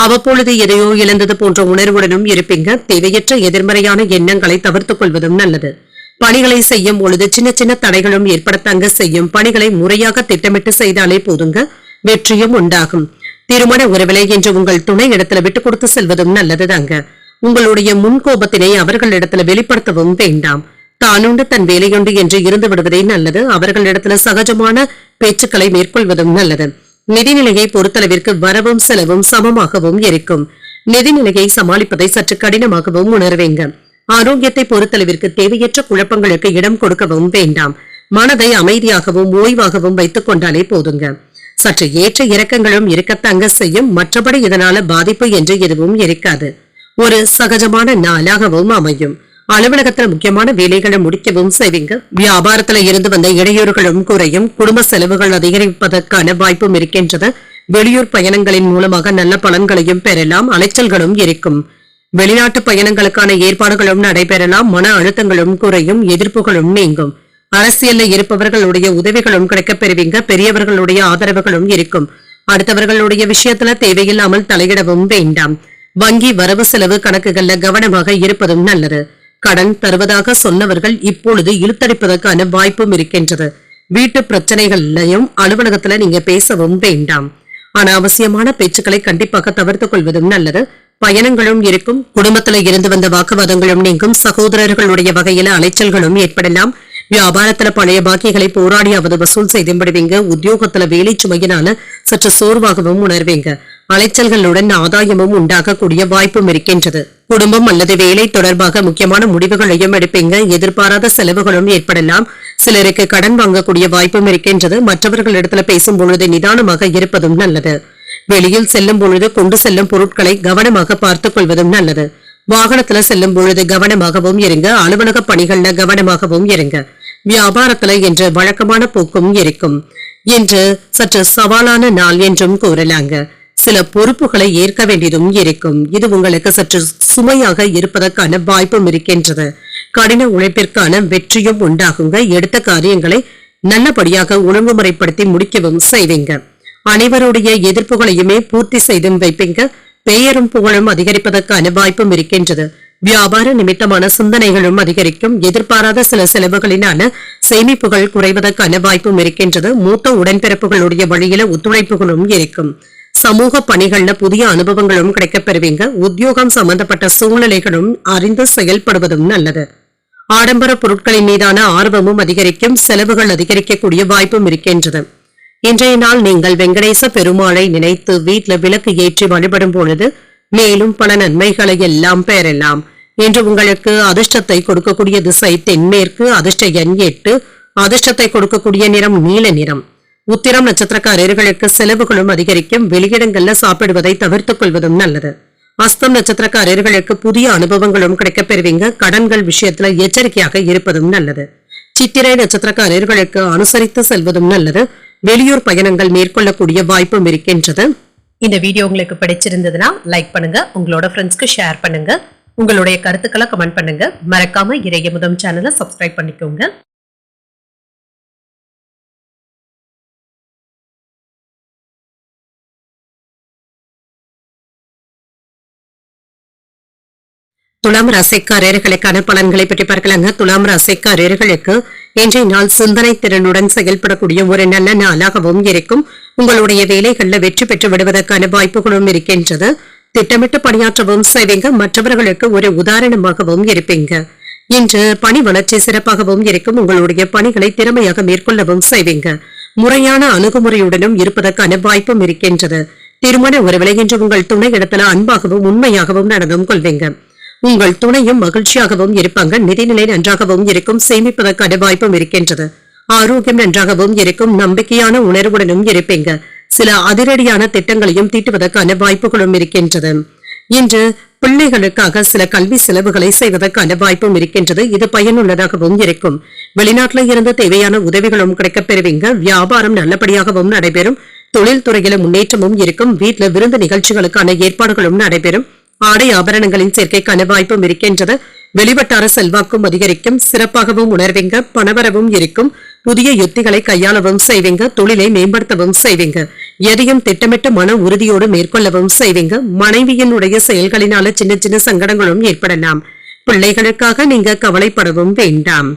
A: அவ்வப்பொழுது எதையோ இழந்தது போன்ற உணர்வுடனும் இருப்பீங்க. தேவையற்ற எதிர்மறையான எண்ணங்களை தவிர்த்துக் கொள்வதும் நல்லது. பணிகளை செய்யும் பொழுது சின்ன சின்ன தடைகளும் ஏற்படத்தாங்க செய்யும். பணிகளை முறையாக திட்டமிட்டு செய்தாலே போதுங்க, வெற்றியும் உண்டாகும். திருமண உறவிலை என்று உங்கள் துணை இடத்துல விட்டு கொடுத்து செல்வதும் நல்லதுதாங்க. உங்களுடைய முன்கோபத்தினை அவர்களிடத்துல வெளிப்படுத்தவும் வேண்டாம். தானுண்டு தன் வேலையுண்டு என்று இருந்து விடுவதே நல்லது. அவர்களிடத்துல சகஜமான பேச்சுக்களை மேற்கொள்வதும் நல்லது. நிதிநிலையை பொறுத்தளவிற்கு வரவும் செலவும் சமமாகவும் இருக்கும். நிதிநிலையை சமாளிப்பதை சற்று கடினமாகவும் உணர்வீங்க. ஆரோக்கியத்தை பொறுத்தளவிற்கு தேவையற்ற குழப்பங்களுக்கு இடம் கொடுக்கவும் வேண்டாம். மனதை அமைதியாகவும் ஓய்வாகவும் வைத்துக் கொண்டாலே போதுங்க. சற்று ஏற்ற இறக்கங்களும் இருக்கத்தாங்க செய்யும். மற்றபடி இதனால பாதிப்பு என்று எதுவும் இருக்காது. ஒரு சகஜமான நாளாகவும் அமையும். அலுவலகத்துல முக்கியமான வேலைகளை முடிக்கவும் செய்வீங்க. வியாபாரத்துல இருந்து வந்த இடையூறுகளும் குறையும். குடும்ப செலவுகள் அதிகரிப்பதற்கான வாய்ப்பும் இருக்கின்றது. வெளியூர் பயணங்களின் மூலமாக நல்ல பலன்களையும் பெறலாம். அலைச்சல்களும் இருக்கும். வெளிநாட்டு பயணங்களுக்கான ஏற்பாடுகளும் நடைபெறலாம். மன அழுத்தங்களும் குறையும். எதிர்ப்புகளும் நீங்கும். அரசியல்ல இருப்பவர்களுடைய உதவிகளும் கிடைக்கப் பெறுவீங்க. பெரியவர்களுடைய ஆதரவுகளும் இருக்கும். அடுத்தவர்களுடைய விஷயத்துல தேவையில்லாமல் தலையிடவும் வேண்டாம். வங்கி வரவு செலவு கணக்குகள்ல கவனமாக இருப்பதும் நல்லது. கடன் தருவதாக சொன்னவர்கள் இப்பொழுது இழுத்தடிப்பதற்கான வாய்ப்பும் இருக்கின்றது. வீட்டு பிரச்சனைகளையும் அலுவலகத்துல நீங்க பேசவும் வேண்டாம். அனாவசியமான பேச்சுக்களை கண்டிப்பாக தவிர்த்துக் கொள்வதும் நல்லது. பயணங்களும் இருக்கும். குடும்பத்துல இருந்து வந்த வாக்குவாதங்களும் நீங்கும். சகோதரர்களுடைய வகையில அலைச்சல்களும் ஏற்படலாம். வியாபாரத்துல பழைய பாக்கிகளை போராடியாவது வசூல் செய்து விடுவீங்க. உத்தியோகத்துல வேலை சுமையினால சற்று சோர்வாகவும் உணர்வீங்க. அலைச்சல்களுடன் ஆதாயமும் உண்டாகக்கூடிய வாய்ப்பும் இருக்கின்றது. குடும்பம் அல்லது வேலை தொடர்பாக முக்கியமான முடிவுகளையும் எடுப்பீங்க. எதிர்பாராத செலவுகளும் ஏற்படலாம். சிலருக்கு கடன் வாங்கக்கூடிய வாய்ப்பும் இருக்கின்றது. மற்றவர்களிடத்துல பேசும் பொழுது நிதானமாக இருப்பதும் நல்லது. வெளியில் செல்லும் பொழுது கொண்டு செல்லும் பொருட்களை கவனமாக பார்த்துக் கொள்வதும் நல்லது. வாகனத்துல செல்லும் பொழுது கவனமாகவும் இருங்க. அலுவலக பணிகள்ல கவனமாகவும் இருங்க. வியாபாரத்துல என்ற வழக்கமான போக்கும் இருக்கும். என்று சற்று சவாலான நாள் என்றும் கூறலாங்க. சில பொறுப்புகளை ஏற்க வேண்டியதும் இருக்கும். இது உங்களுக்கு சற்று சுமையாக இருப்பதற்கான வாய்ப்பும் இருக்கின்றது. கடின உழைப்பிற்கான வெற்றியும் உண்டாகுங்க. எடுத்த காரியங்களை நல்லபடியாக ஒழுங்குமுறைப்படுத்தி முடிக்கவும் செய்வீங்க. அனைவருடைய எதிர்ப்புகளையுமே பூர்த்தி செய்தும் வைப்பீங்க. பெயரும் புகழும் அதிகரிப்பதற்கான வாய்ப்பும் இருக்கின்றது. வியாபார நிமித்தமான சிந்தனைகளும் அதிகரிக்கும். எதிர்பாராத சில செலவுகளினால சேமிப்புகள் குறைவதற்கான வாய்ப்பும் இருக்கின்றது. மூத்த உடன்பிறப்புகளுடைய வழியில ஒத்துழைப்புகளும் இருக்கும். சமூக பணிகள்ல புதிய அனுபவங்களும் கிடைக்கப் பெறுவீங்க. உத்தியோகம் சம்பந்தப்பட்ட சூழ்நிலைகளும் அறிந்து செயல்படுவதும் நல்லது. ஆடம்பர பொருட்களின் மீதான ஆர்வமும் அதிகரிக்கும். செலவுகள் அதிகரிக்கக்கூடிய வாய்ப்பும் இருக்கின்றது. இன்றைய நாள் நீங்கள் வெங்கடேச பெருமாளை நினைத்து வீட்டுல விளக்கு ஏற்றி வழிபடும் பொழுது மேலும் பல நன்மைகளை எல்லாம் பெறலாம். இன்று உங்களுக்கு அதிர்ஷ்டத்தை கொடுக்கக்கூடிய திசை தென்மேற்கு. அதிர்ஷ்ட எண் 8. அதிர்ஷ்டத்தை கொடுக்கக்கூடிய நிறம் நீல நிறம். உத்திரம் நட்சத்திரக்காரர்களுக்கு செலவுகளும் அதிகரிக்கும். வெளியிடங்கள்ல சாப்பிடுவதை தவிர்த்துக் கொள்வதும் நல்லது. அஸ்தம் நட்சத்திரக்காரர்களுக்கு புதிய அனுபவங்களும் கிடைக்கப் பெறுவீங்க. கடன்கள் விஷயத்துல எச்சரிக்கையாக இருப்பதும் நல்லது. சித்திரை நட்சத்திரக்காரர்களுக்கு அனுசரித்து செல்வதும் நல்லது. வெளியூர் பயணங்கள் மேற்கொள்ளக்கூடிய வாய்ப்பும் இருக்கின்றது. இந்த வீடியோ உங்களுக்கு பிடிச்சிருந்ததுன்னா லைக் பண்ணுங்க, உங்களோட ஃப்ரெண்ட்ஸ்க்கு ஷேர் பண்ணுங்க, உங்களுடைய கருத்துக்களை கமெண்ட் பண்ணுங்க. மறக்காம இறையமுதம் சேனலை சப்ஸ்கிரைப் பண்ணிக்கோங்க. துலாம் ராசிக்காரர்களுக்கான பலன்களை பற்றி பார்க்கலாங்க. துலாம் ராசிக்காரர்களுக்கு இன்றைய நாள் சிந்தனை திறனுடன் செயல்படக்கூடிய ஒரு நல்ல நாளாகவும் இருக்கும். உங்களுடைய வேலைகள்ல வெற்றி பெற்று விடுவதற்கான வாய்ப்புகளும் இருக்கின்றது. திட்டமிட்டு பணியாற்றவும் செய்வீங்க. மற்றவர்களுக்கு ஒரு உதாரணமாகவும் இருப்பீங்க. இன்று பணி வளர்ச்சி சிறப்பாகவும் இருக்கும். உங்களுடைய பணிகளை திறமையாக மேற்கொள்ளவும் செய்வீங்க. முறையான அணுகுமுறையுடனும் இருப்பதற்கான வாய்ப்பும் இருக்கின்றது. திருமண உறவில இன்று உங்கள் துணை இடத்துல அன்பாகவும் உண்மையாகவும் நடந்தும் கொள்வீங்க. உங்கள் துணையும் மகிழ்ச்சியாகவும் இருப்பாங்க. நிதிநிலை நன்றாகவும் இருக்கும். சேமிப்பதற்கான வாய்ப்பும் இருக்கின்றது. ஆரோக்கியம் நன்றாகவும் இருக்கும். நம்பிக்கையான உணர்வுடனும் இருப்பீங்க. சில அதிரடியான திட்டங்களையும் தீட்டுவதற்கான வாய்ப்புகளும் இருக்கின்றது. இன்று பிள்ளைகளுக்காக சில கல்வி செலவுகளை செய்வதற்கான வாய்ப்பும் இருக்கின்றது. இது பயனுள்ளதாகவும் இருக்கும். வெளிநாட்டில இருந்து தேவையான உதவிகளும் கிடைக்கப் பெறுவீங்க. வியாபாரம் நல்லபடியாகவும் நடைபெறும். தொழில் துறையில முன்னேற்றமும் இருக்கும். வீட்டுல விருந்து நிகழ்ச்சிகளுக்கான ஏற்பாடுகளும் நடைபெறும். ஆடை ஆபரணங்களின் சேர்க்கைக்கான வாய்ப்பும் இருக்கின்றது. வெளிவட்டார செல்வாக்கும் அதிகரிக்கும். சிறப்பாகவும் உணர்வீங்க. பணவரவும் இருக்கும். புதிய யுத்திகளை கையாளவும் செய்வீங்க. தொழிலை மேம்படுத்தவும் செய்வீங்க. எதையும் திட்டமிட்டு மன உறுதியோடு மேற்கொள்ளவும் செய்வீங்க. மனைவியினுடைய செயல்களினால சின்ன சின்ன சங்கடங்களும் ஏற்படலாம். பிள்ளைகளுக்காக நீங்க கவலைப்படவும் வேண்டாம்.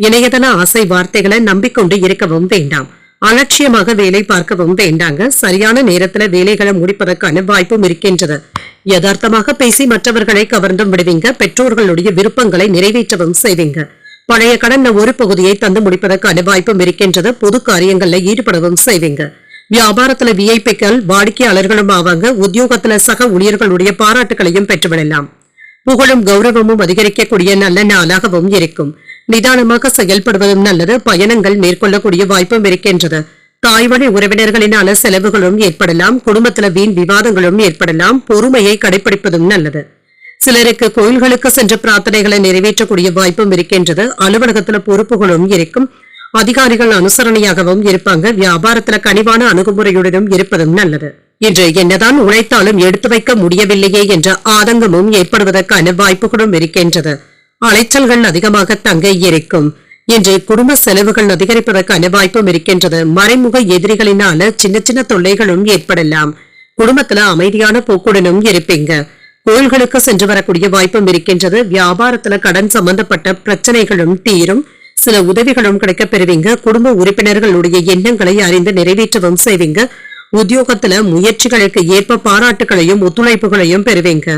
A: இணையதள ஆசை வார்த்தைகளை நம்பிக்கொண்டு இருக்கவும் வேண்டாம். அலட்சியமாக வேலை பார்க்கவும் வேண்டாங்க. சரியான நேரத்துல வேலைகளை முடிப்பதற்கான வாய்ப்பும் இருக்கின்றது. யதார்த்தமாக பேசி மற்றவர்களை கவர்ந்தும் விடுவீங்க. பெற்றோர்களுடைய விருப்பங்களை நிறைவேற்றவும் செய்வீங்க. பழைய கடன்ல ஒரு பகுதியை தந்து முடிப்பதற்கான வாய்ப்பும் இருக்கின்றது. பொது காரியங்கள்ல ஈடுபடவும் செய்வீங்க. வியாபாரத்துல விஐபிக்கள் வாடிக்கையாளர்களும் ஆவாங்க. உத்தியோகத்துல சக ஊழியர்களுடைய பாராட்டுகளையும் பெற்றுவிடலாம். புகழும் கௌரவமும் அதிகரிக்கக்கூடிய நல்ல நாளாகவும் இருக்கும். நிதானமாக செயல்படுவதும் நல்லது. பயணங்கள் மேற்கொள்ளக்கூடிய வாய்ப்பும் இருக்கின்றது. தாய்வழி உறவினர்களினால செலவுகளும் ஏற்படலாம். குடும்பத்துல வீண் விவாதங்களும் ஏற்படலாம். பொறுமையை கடைபிடிப்பதும் நல்லது. சிலருக்கு கோயில்களுக்கு சென்ற பிரார்த்தனைகளை நிறைவேற்றக்கூடிய வாய்ப்பும் இருக்கின்றது. அலுவலகத்துல பொறுப்புகளும் இருக்கும். அதிகாரிகள் அனுசரணையாகவும் இருப்பாங்க. வியாபாரத்துல கனிவான அணுகுமுறையுடனும் இருப்பதும் நல்லது. இன்று என்னதான் உழைத்தாலும் எடுத்து வைக்க முடியவில்லையே என்ற ஆதங்கமும் ஏற்படுவதற்கான வாய்ப்புகளும் இருக்கின்றது. அலைச்சல்கள் அதிகமாக தங்க இருக்கும். இன்று குடும்ப செலவுகள் அதிகரிப்பதற்கான வாய்ப்பும் இருக்கின்றது. மறைமுக எதிரிகளினால சின்ன சின்ன தொல்லைகளும் ஏற்படலாம். குடும்பத்துல அமைதியான போக்குடனும் இருப்பீங்க. கோயில்களுக்கு சென்று வரக்கூடிய வாய்ப்பும் இருக்கின்றது. வியாபாரத்துல கடன் சம்பந்தப்பட்ட பிரச்சனைகளும் தீரும். சில உதவிகளும் கிடைக்கப் பெறுவீங்க. குடும்ப உறுப்பினர்களுடைய எண்ணங்களை அறிந்து நிறைவேற்றவும் செய்வீங்க. உத்தியோகத்துல முயற்சிகளுக்கு ஏற்ப பாராட்டுகளையும் ஒத்துழைப்புகளையும் பெறுவீங்க.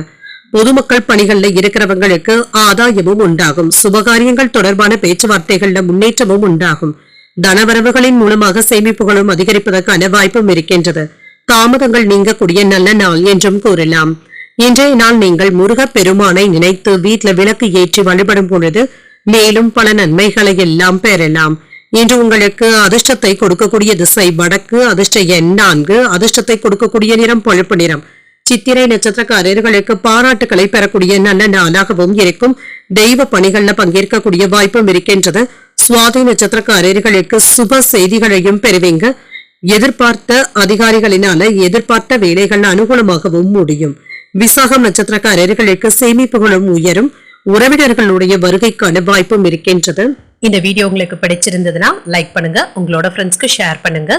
A: பொதுமக்கள் பணிகள்ல இருக்கிறவங்களுக்கு ஆதாயமும் உண்டாகும். சுபகாரியங்கள் தொடர்பான பேச்சுவார்த்தைகள்ல முன்னேற்றமும் உண்டாகும். தனவரவுகளின் மூலமாக சேமிப்புகளும் அதிகரிப்பதற்கான வாய்ப்பும் இருக்கின்றது. தாமதங்கள் நீங்கக்கூடிய நல்ல நாள் என்றும் கூறலாம். இன்றைய நாள் நீங்கள் முருகப் பெருமானை நினைத்து வீட்டுல விளக்கு ஏற்றி வழிபடும் பொழுது மேலும் பல நன்மைகளை எல்லாம் பெறலாம். இன்று உங்களுக்கு அதிர்ஷ்டத்தை கொடுக்கக்கூடிய திசை வடக்கு. அதிர்ஷ்ட எண் 4. அதிர்ஷ்டத்தை கொடுக்கக்கூடிய நிறம் பழுப்பு நிறம். சித்திரை நட்சத்திரக்காரர்களுக்கு பாராட்டுகளை பெறக்கூடிய நல்ல நாளாகவும் இருக்கும். தெய்வ பணிகள்ல பங்கேற்கக்கூடிய வாய்ப்பும் இருக்கின்றது. சுவாதி நட்சத்திரக்காரர்களுக்கு சுப செய்திகளையும் பெறுவீங்க. எதிர்பார்த்த அதிகாரிகளினால எதிர்பார்த்த வேலைகள் அனுகூலமாகவும் முடியும். விசாகம் நட்சத்திரக்காரர்களுக்கு சேமிப்புகளும் உயரும். உறவினர்களுடைய வருகைக்கான வாய்ப்பும் இருக்கின்றது. இந்த வீடியோ உங்களுக்கு பிடிச்சிருந்ததுன்னா லைக் பண்ணுங்க, உங்களோட ஃப்ரெண்ட்ஸ்க்கு ஷேர் பண்ணுங்க,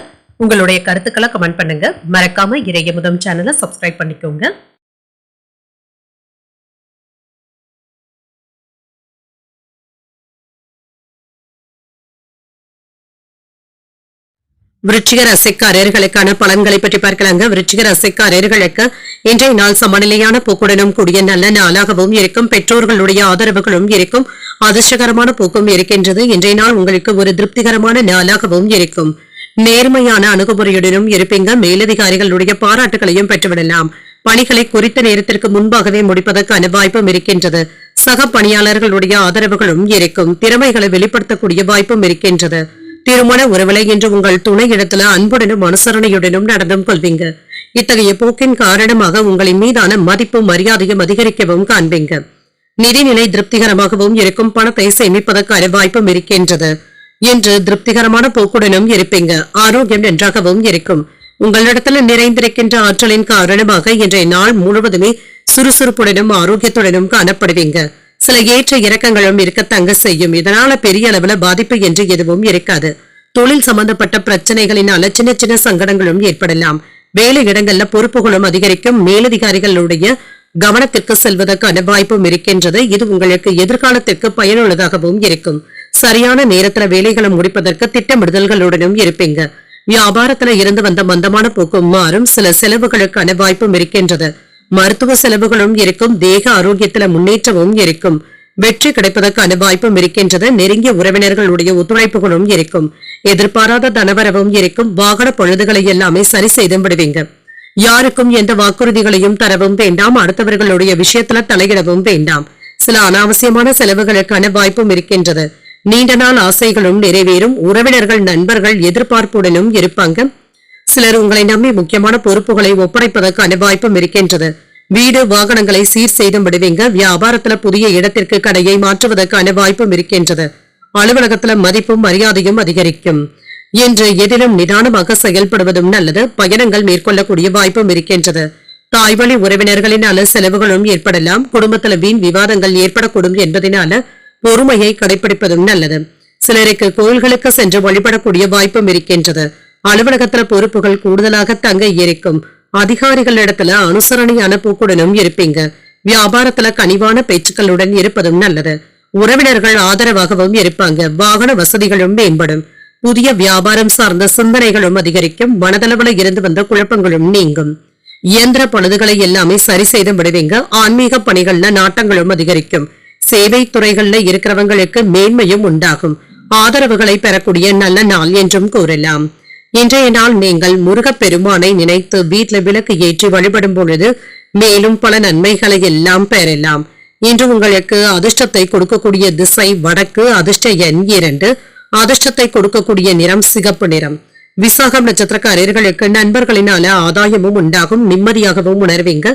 A: உங்களுடைய கருத்துக்களை கமெண்ட் பண்ணுங்க. மறக்காம இறையமுதம் சேனலை சப்ஸ்கிரைப் பண்ணிக்கோங்க. விருச்சிக ராசிக்காரர்களுக்கான பலன்களை பற்றி பார்க்கலாங்க. விருச்சிக ராசிக்காரர்களுக்கு இன்றைய நாள் சமநிலையான போக்குடனும் கூடிய நல்ல நாளாகவும் இருக்கும். பெற்றோர்களுடைய ஆதரவுகளும் இருக்கும். அதிர்ஷ்டகரமான போக்கும் இருக்கின்றது. இன்றைய நாள் உங்களுக்கு ஒரு திருப்திகரமான நாளாகவும் இருக்கும். நேர்மையான அணுகுமுறையுடனும் இருப்பீங்க. மேலதிகாரிகளுடைய பாராட்டுகளையும் பெற்றுவிடலாம். பணிகளை குறித்த நேரத்திற்கு முன்பாகவே முடிப்பதற்கான வாய்ப்பும் இருக்கின்றது. சக பணியாளர்களுடைய ஆதரவுகளும் இருக்கும். திறமைகளை வெளிப்படுத்தக்கூடிய வாய்ப்பும் இருக்கின்றது. திருமண உறவுகளை இன்று உங்கள் துணை இடத்துல அன்புடனும் அனுசரணையுடனும் நடந்தும் கொள்வீங்க. இத்தகைய போக்கின் காரணமாக உங்களின் மீதான மதிப்பும் மரியாதையும் அதிகரிக்கவும் காண்பீங்க. நிதிநிலை திருப்திகரமாகவும் இருக்கும். பணத்தை சேமிப்பதற்கான வாய்ப்பும் இருக்கின்றது. இன்று திருப்திகரமான போக்குடனும் இருப்பீங்க. ஆரோக்கியம் நன்றாகவும் இருக்கும். உங்களிடத்துல நிறைந்திருக்கின்ற ஆற்றலின் காரணமாக இன்றைய நாள் முழுவதுமே சுறுசுறுப்புடனும் ஆரோக்கியத்துடனும் காணப்படுவீங்க. சில ஏற்ற இறக்கங்களும் இருக்க தங்க செய்யும். இதனால பெரிய அளவுல பாதிப்பு என்று எதுவும் இருக்காது. தொழில் சம்பந்தப்பட்ட பிரச்சனைகளினால சின்ன சின்ன சங்கடங்களும் ஏற்படலாம். வேலை இடங்கள்ல பொறுப்புகளும் அதிகரிக்கும். மேலதிகாரிகளுடைய கவனத்திற்கு செல்வதற்கான வாய்ப்பும் இருக்கின்றது. இது உங்களுக்கு எதிர்காலத்திற்கு பயனுள்ளதாகவும் இருக்கும். சரியான நேரத்துல வேலைகளை முடிப்பதற்கு திட்டமிடுதல்களுடனும் இருப்பீங்க. வியாபாரத்துல இருந்து வந்த மந்தமான போக்கும் மாறும். சில செலவுகளுக்கான வாய்ப்பும் இருக்கின்றது. மருத்துவ செலவுகளும் இருக்கும். தேக ஆரோக்கியத்துல முன்னேற்றமும் இருக்கும். வெற்றி கிடைப்பதற்கான வாய்ப்பும் இருக்கின்றது. நெருங்கிய உறவினர்களுடைய ஒத்துழைப்புகளும் இருக்கும். எதிர்பாராத தனவரவும் இருக்கும். வாகன பொழுதுகளை எல்லாமே சரி செய்து விடுவீங்க. யாருக்கும் எந்த வாக்குறுதிகளையும் தரவும் வேண்டாம். அடுத்தவர்களுடைய விஷயத்துல தலையிடவும் வேண்டாம். சில அனாவசியமான செலவுகளுக்கான வாய்ப்பும் இருக்கின்றது. நீண்ட நாள் ஆசைகளும் நிறைவேறும். உறவினர்கள் நண்பர்கள் எதிர்பார்ப்புடனும் இருப்பாங்க. சிலர் உங்களை நம்பி முக்கியமான பொறுப்புகளை ஒப்படைப்பதற்கான வாய்ப்பும் இருக்கின்றது. வீடு வாகனங்களை சீர் செய்து விடுவீங்க. வியாபாரத்துல புதிய இடத்திற்கு கடையை மாற்றுவதற்கான வாய்ப்பும் இருக்கின்றது. அலுவலகத்துல மதிப்பும் மரியாதையும் அதிகரிக்கும். என்று எதிலும் நிதானமாக செயல்படுவதும் நல்லது. பயணங்கள் மேற்கொள்ளக்கூடிய வாய்ப்பும் இருக்கின்றது. தாய்வழி உறவினர்களினால செலவுகளும் ஏற்படலாம். குடும்பத்துல வீண் விவாதங்கள் ஏற்படக்கூடும் என்பதனால பொறுமையை கடைபிடிப்பதும் நல்லது. சிலருக்கு கோயில்களுக்கு சென்று வழிபடக்கூடிய வாய்ப்பும் இருக்கின்றது. அலுவலகத்துல பொறுப்புகள் கூடுதலாக தங்க இருக்கும். அதிகாரிகளிடத்துல அனுசரணையான போக்குடனும் இருப்பீங்க. வியாபாரத்துல கனிவான பேச்சுக்களுடன் இருப்பதும் நல்லது. உறவினர்கள் ஆதரவாகவும் இருப்பாங்க. வாகன வசதிகளும் மேம்படும். புதிய வியாபாரம் சார்ந்த சிந்தனைகளும் அதிகரிக்கும். மனதளவுல இருந்து வந்த குழப்பங்களும் நீங்கும். இயந்திர பழுதுகளை எல்லாமே சரி செய்து விடுவீங்க. ஆன்மீக பணிகள்ல நாட்டங்களும் அதிகரிக்கும். சேவை துறைகள்ல இருக்கிறவங்களுக்கு மேன்மையும் உண்டாகும். ஆதரவுகளை பெறக்கூடிய நல்ல நாள் என்றும் கூறலாம். இன்றைய நாள் நீங்கள் முருகப்பெருமானை நினைத்து வீட்டுல விளக்கு ஏற்றி வழிபடும் பொழுது மேலும் பல நன்மைகளை எல்லாம் பெறலாம். இன்று உங்களுக்கு அதிர்ஷ்டத்தை கொடுக்கக்கூடிய திசை வடக்கு. அதிர்ஷ்ட எண் 2. அதிர்ஷ்டத்தை கொடுக்கக்கூடிய நிறம் சிகப்பு நிறம். விசாகம் நட்சத்திரக்காரர்களுக்கு நண்பர்களினால ஆதாயமும் உண்டாகும். நிம்மதியாகவும் உணர்வீங்க.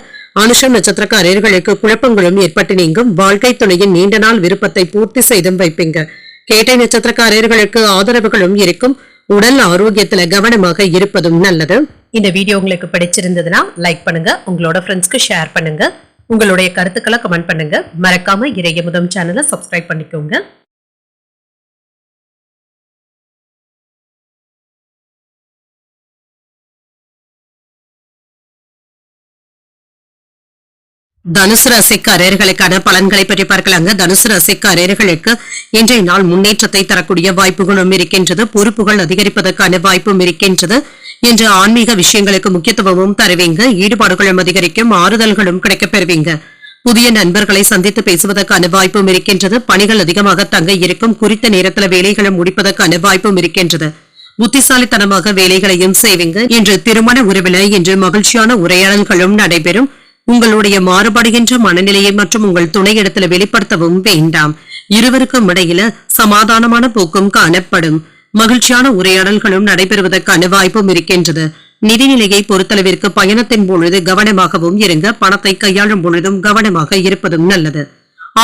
A: அனுஷம் நட்சத்திரக்காரர்களுக்கு குழப்பங்களும் ஏற்பட்டு நீங்கும். வாழ்க்கை துணையின் நீண்ட நாள் விருப்பத்தை பூர்த்தி செய்தும் வைப்பீங்க. கேட்டை நட்சத்திரக்காரர்களுக்கு ஆதரவுகளும் இருக்கும். உடல் ஆரோக்கியத்துல கவனமாக இருப்பதும் நல்லது. இந்த வீடியோ உங்களுக்கு பிடிச்சிருந்ததுன்னா லைக் பண்ணுங்க, உங்களோட ஃப்ரெண்ட்ஸ்க்கு ஷேர் பண்ணுங்க, உங்களுடைய கருத்துக்களை கமெண்ட் பண்ணுங்க. மறக்காம இறையமுதம் சேனலை சப்ஸ்கிரைப் பண்ணிக்கோங்க. தனுசு ராசிக்காரர்களுக்கான பலன்களை பற்றி பார்க்கலாங்க. தனுசு ராசிக்காரர்களுக்கு இன்றைய நாள் முன்னேற்றத்தை தரக்கூடிய வாய்ப்புகளும் இருக்கின்றது. பொறுப்புகள் அதிகரிப்பதற்கான வாய்ப்பும் இருக்கின்றது. இன்று ஆன்மீக விஷயங்களுக்கு முக்கியத்துவமும் தருவீங்க. ஈடுபாடுகளும் அதிகரிக்கும். ஆறுதல்களும் கிடைக்கப் பெறுவீங்க. புதிய நண்பர்களை சந்தித்து பேசுவதற்கான வாய்ப்பும் இருக்கின்றது. பணிகள் அதிகமாக தங்க இருக்கும். குறித்த நேரத்தில் வேலைகளும் முடிப்பதற்கான வாய்ப்பும் இருக்கின்றது. புத்திசாலித்தனமாக வேலைகளையும் செய்வீங்க. இன்று திருமண உறவில இன்று மகிழ்ச்சியான உரையாடல்களும் நடைபெறும். உங்களுடைய மாறுபடுகின்ற மனநிலையை மற்றும் உங்கள் துணையிடத்துல வெளிப்படுத்தவும் வேண்டாம். இருவருக்கும் இடையில சமாதானமான போக்கும் காணப்படும். மகிழ்ச்சியான உரையாடல்களும் நடைபெறுவதற்கான வாய்ப்பும் இருக்கின்றது. நிதிநிலையை பொறுத்தளவிற்கு பயணத்தின் பொழுது கவனமாகவும் இருங்க. பணத்தை கையாளும் பொழுதும் கவனமாக இருப்பதும் நல்லது.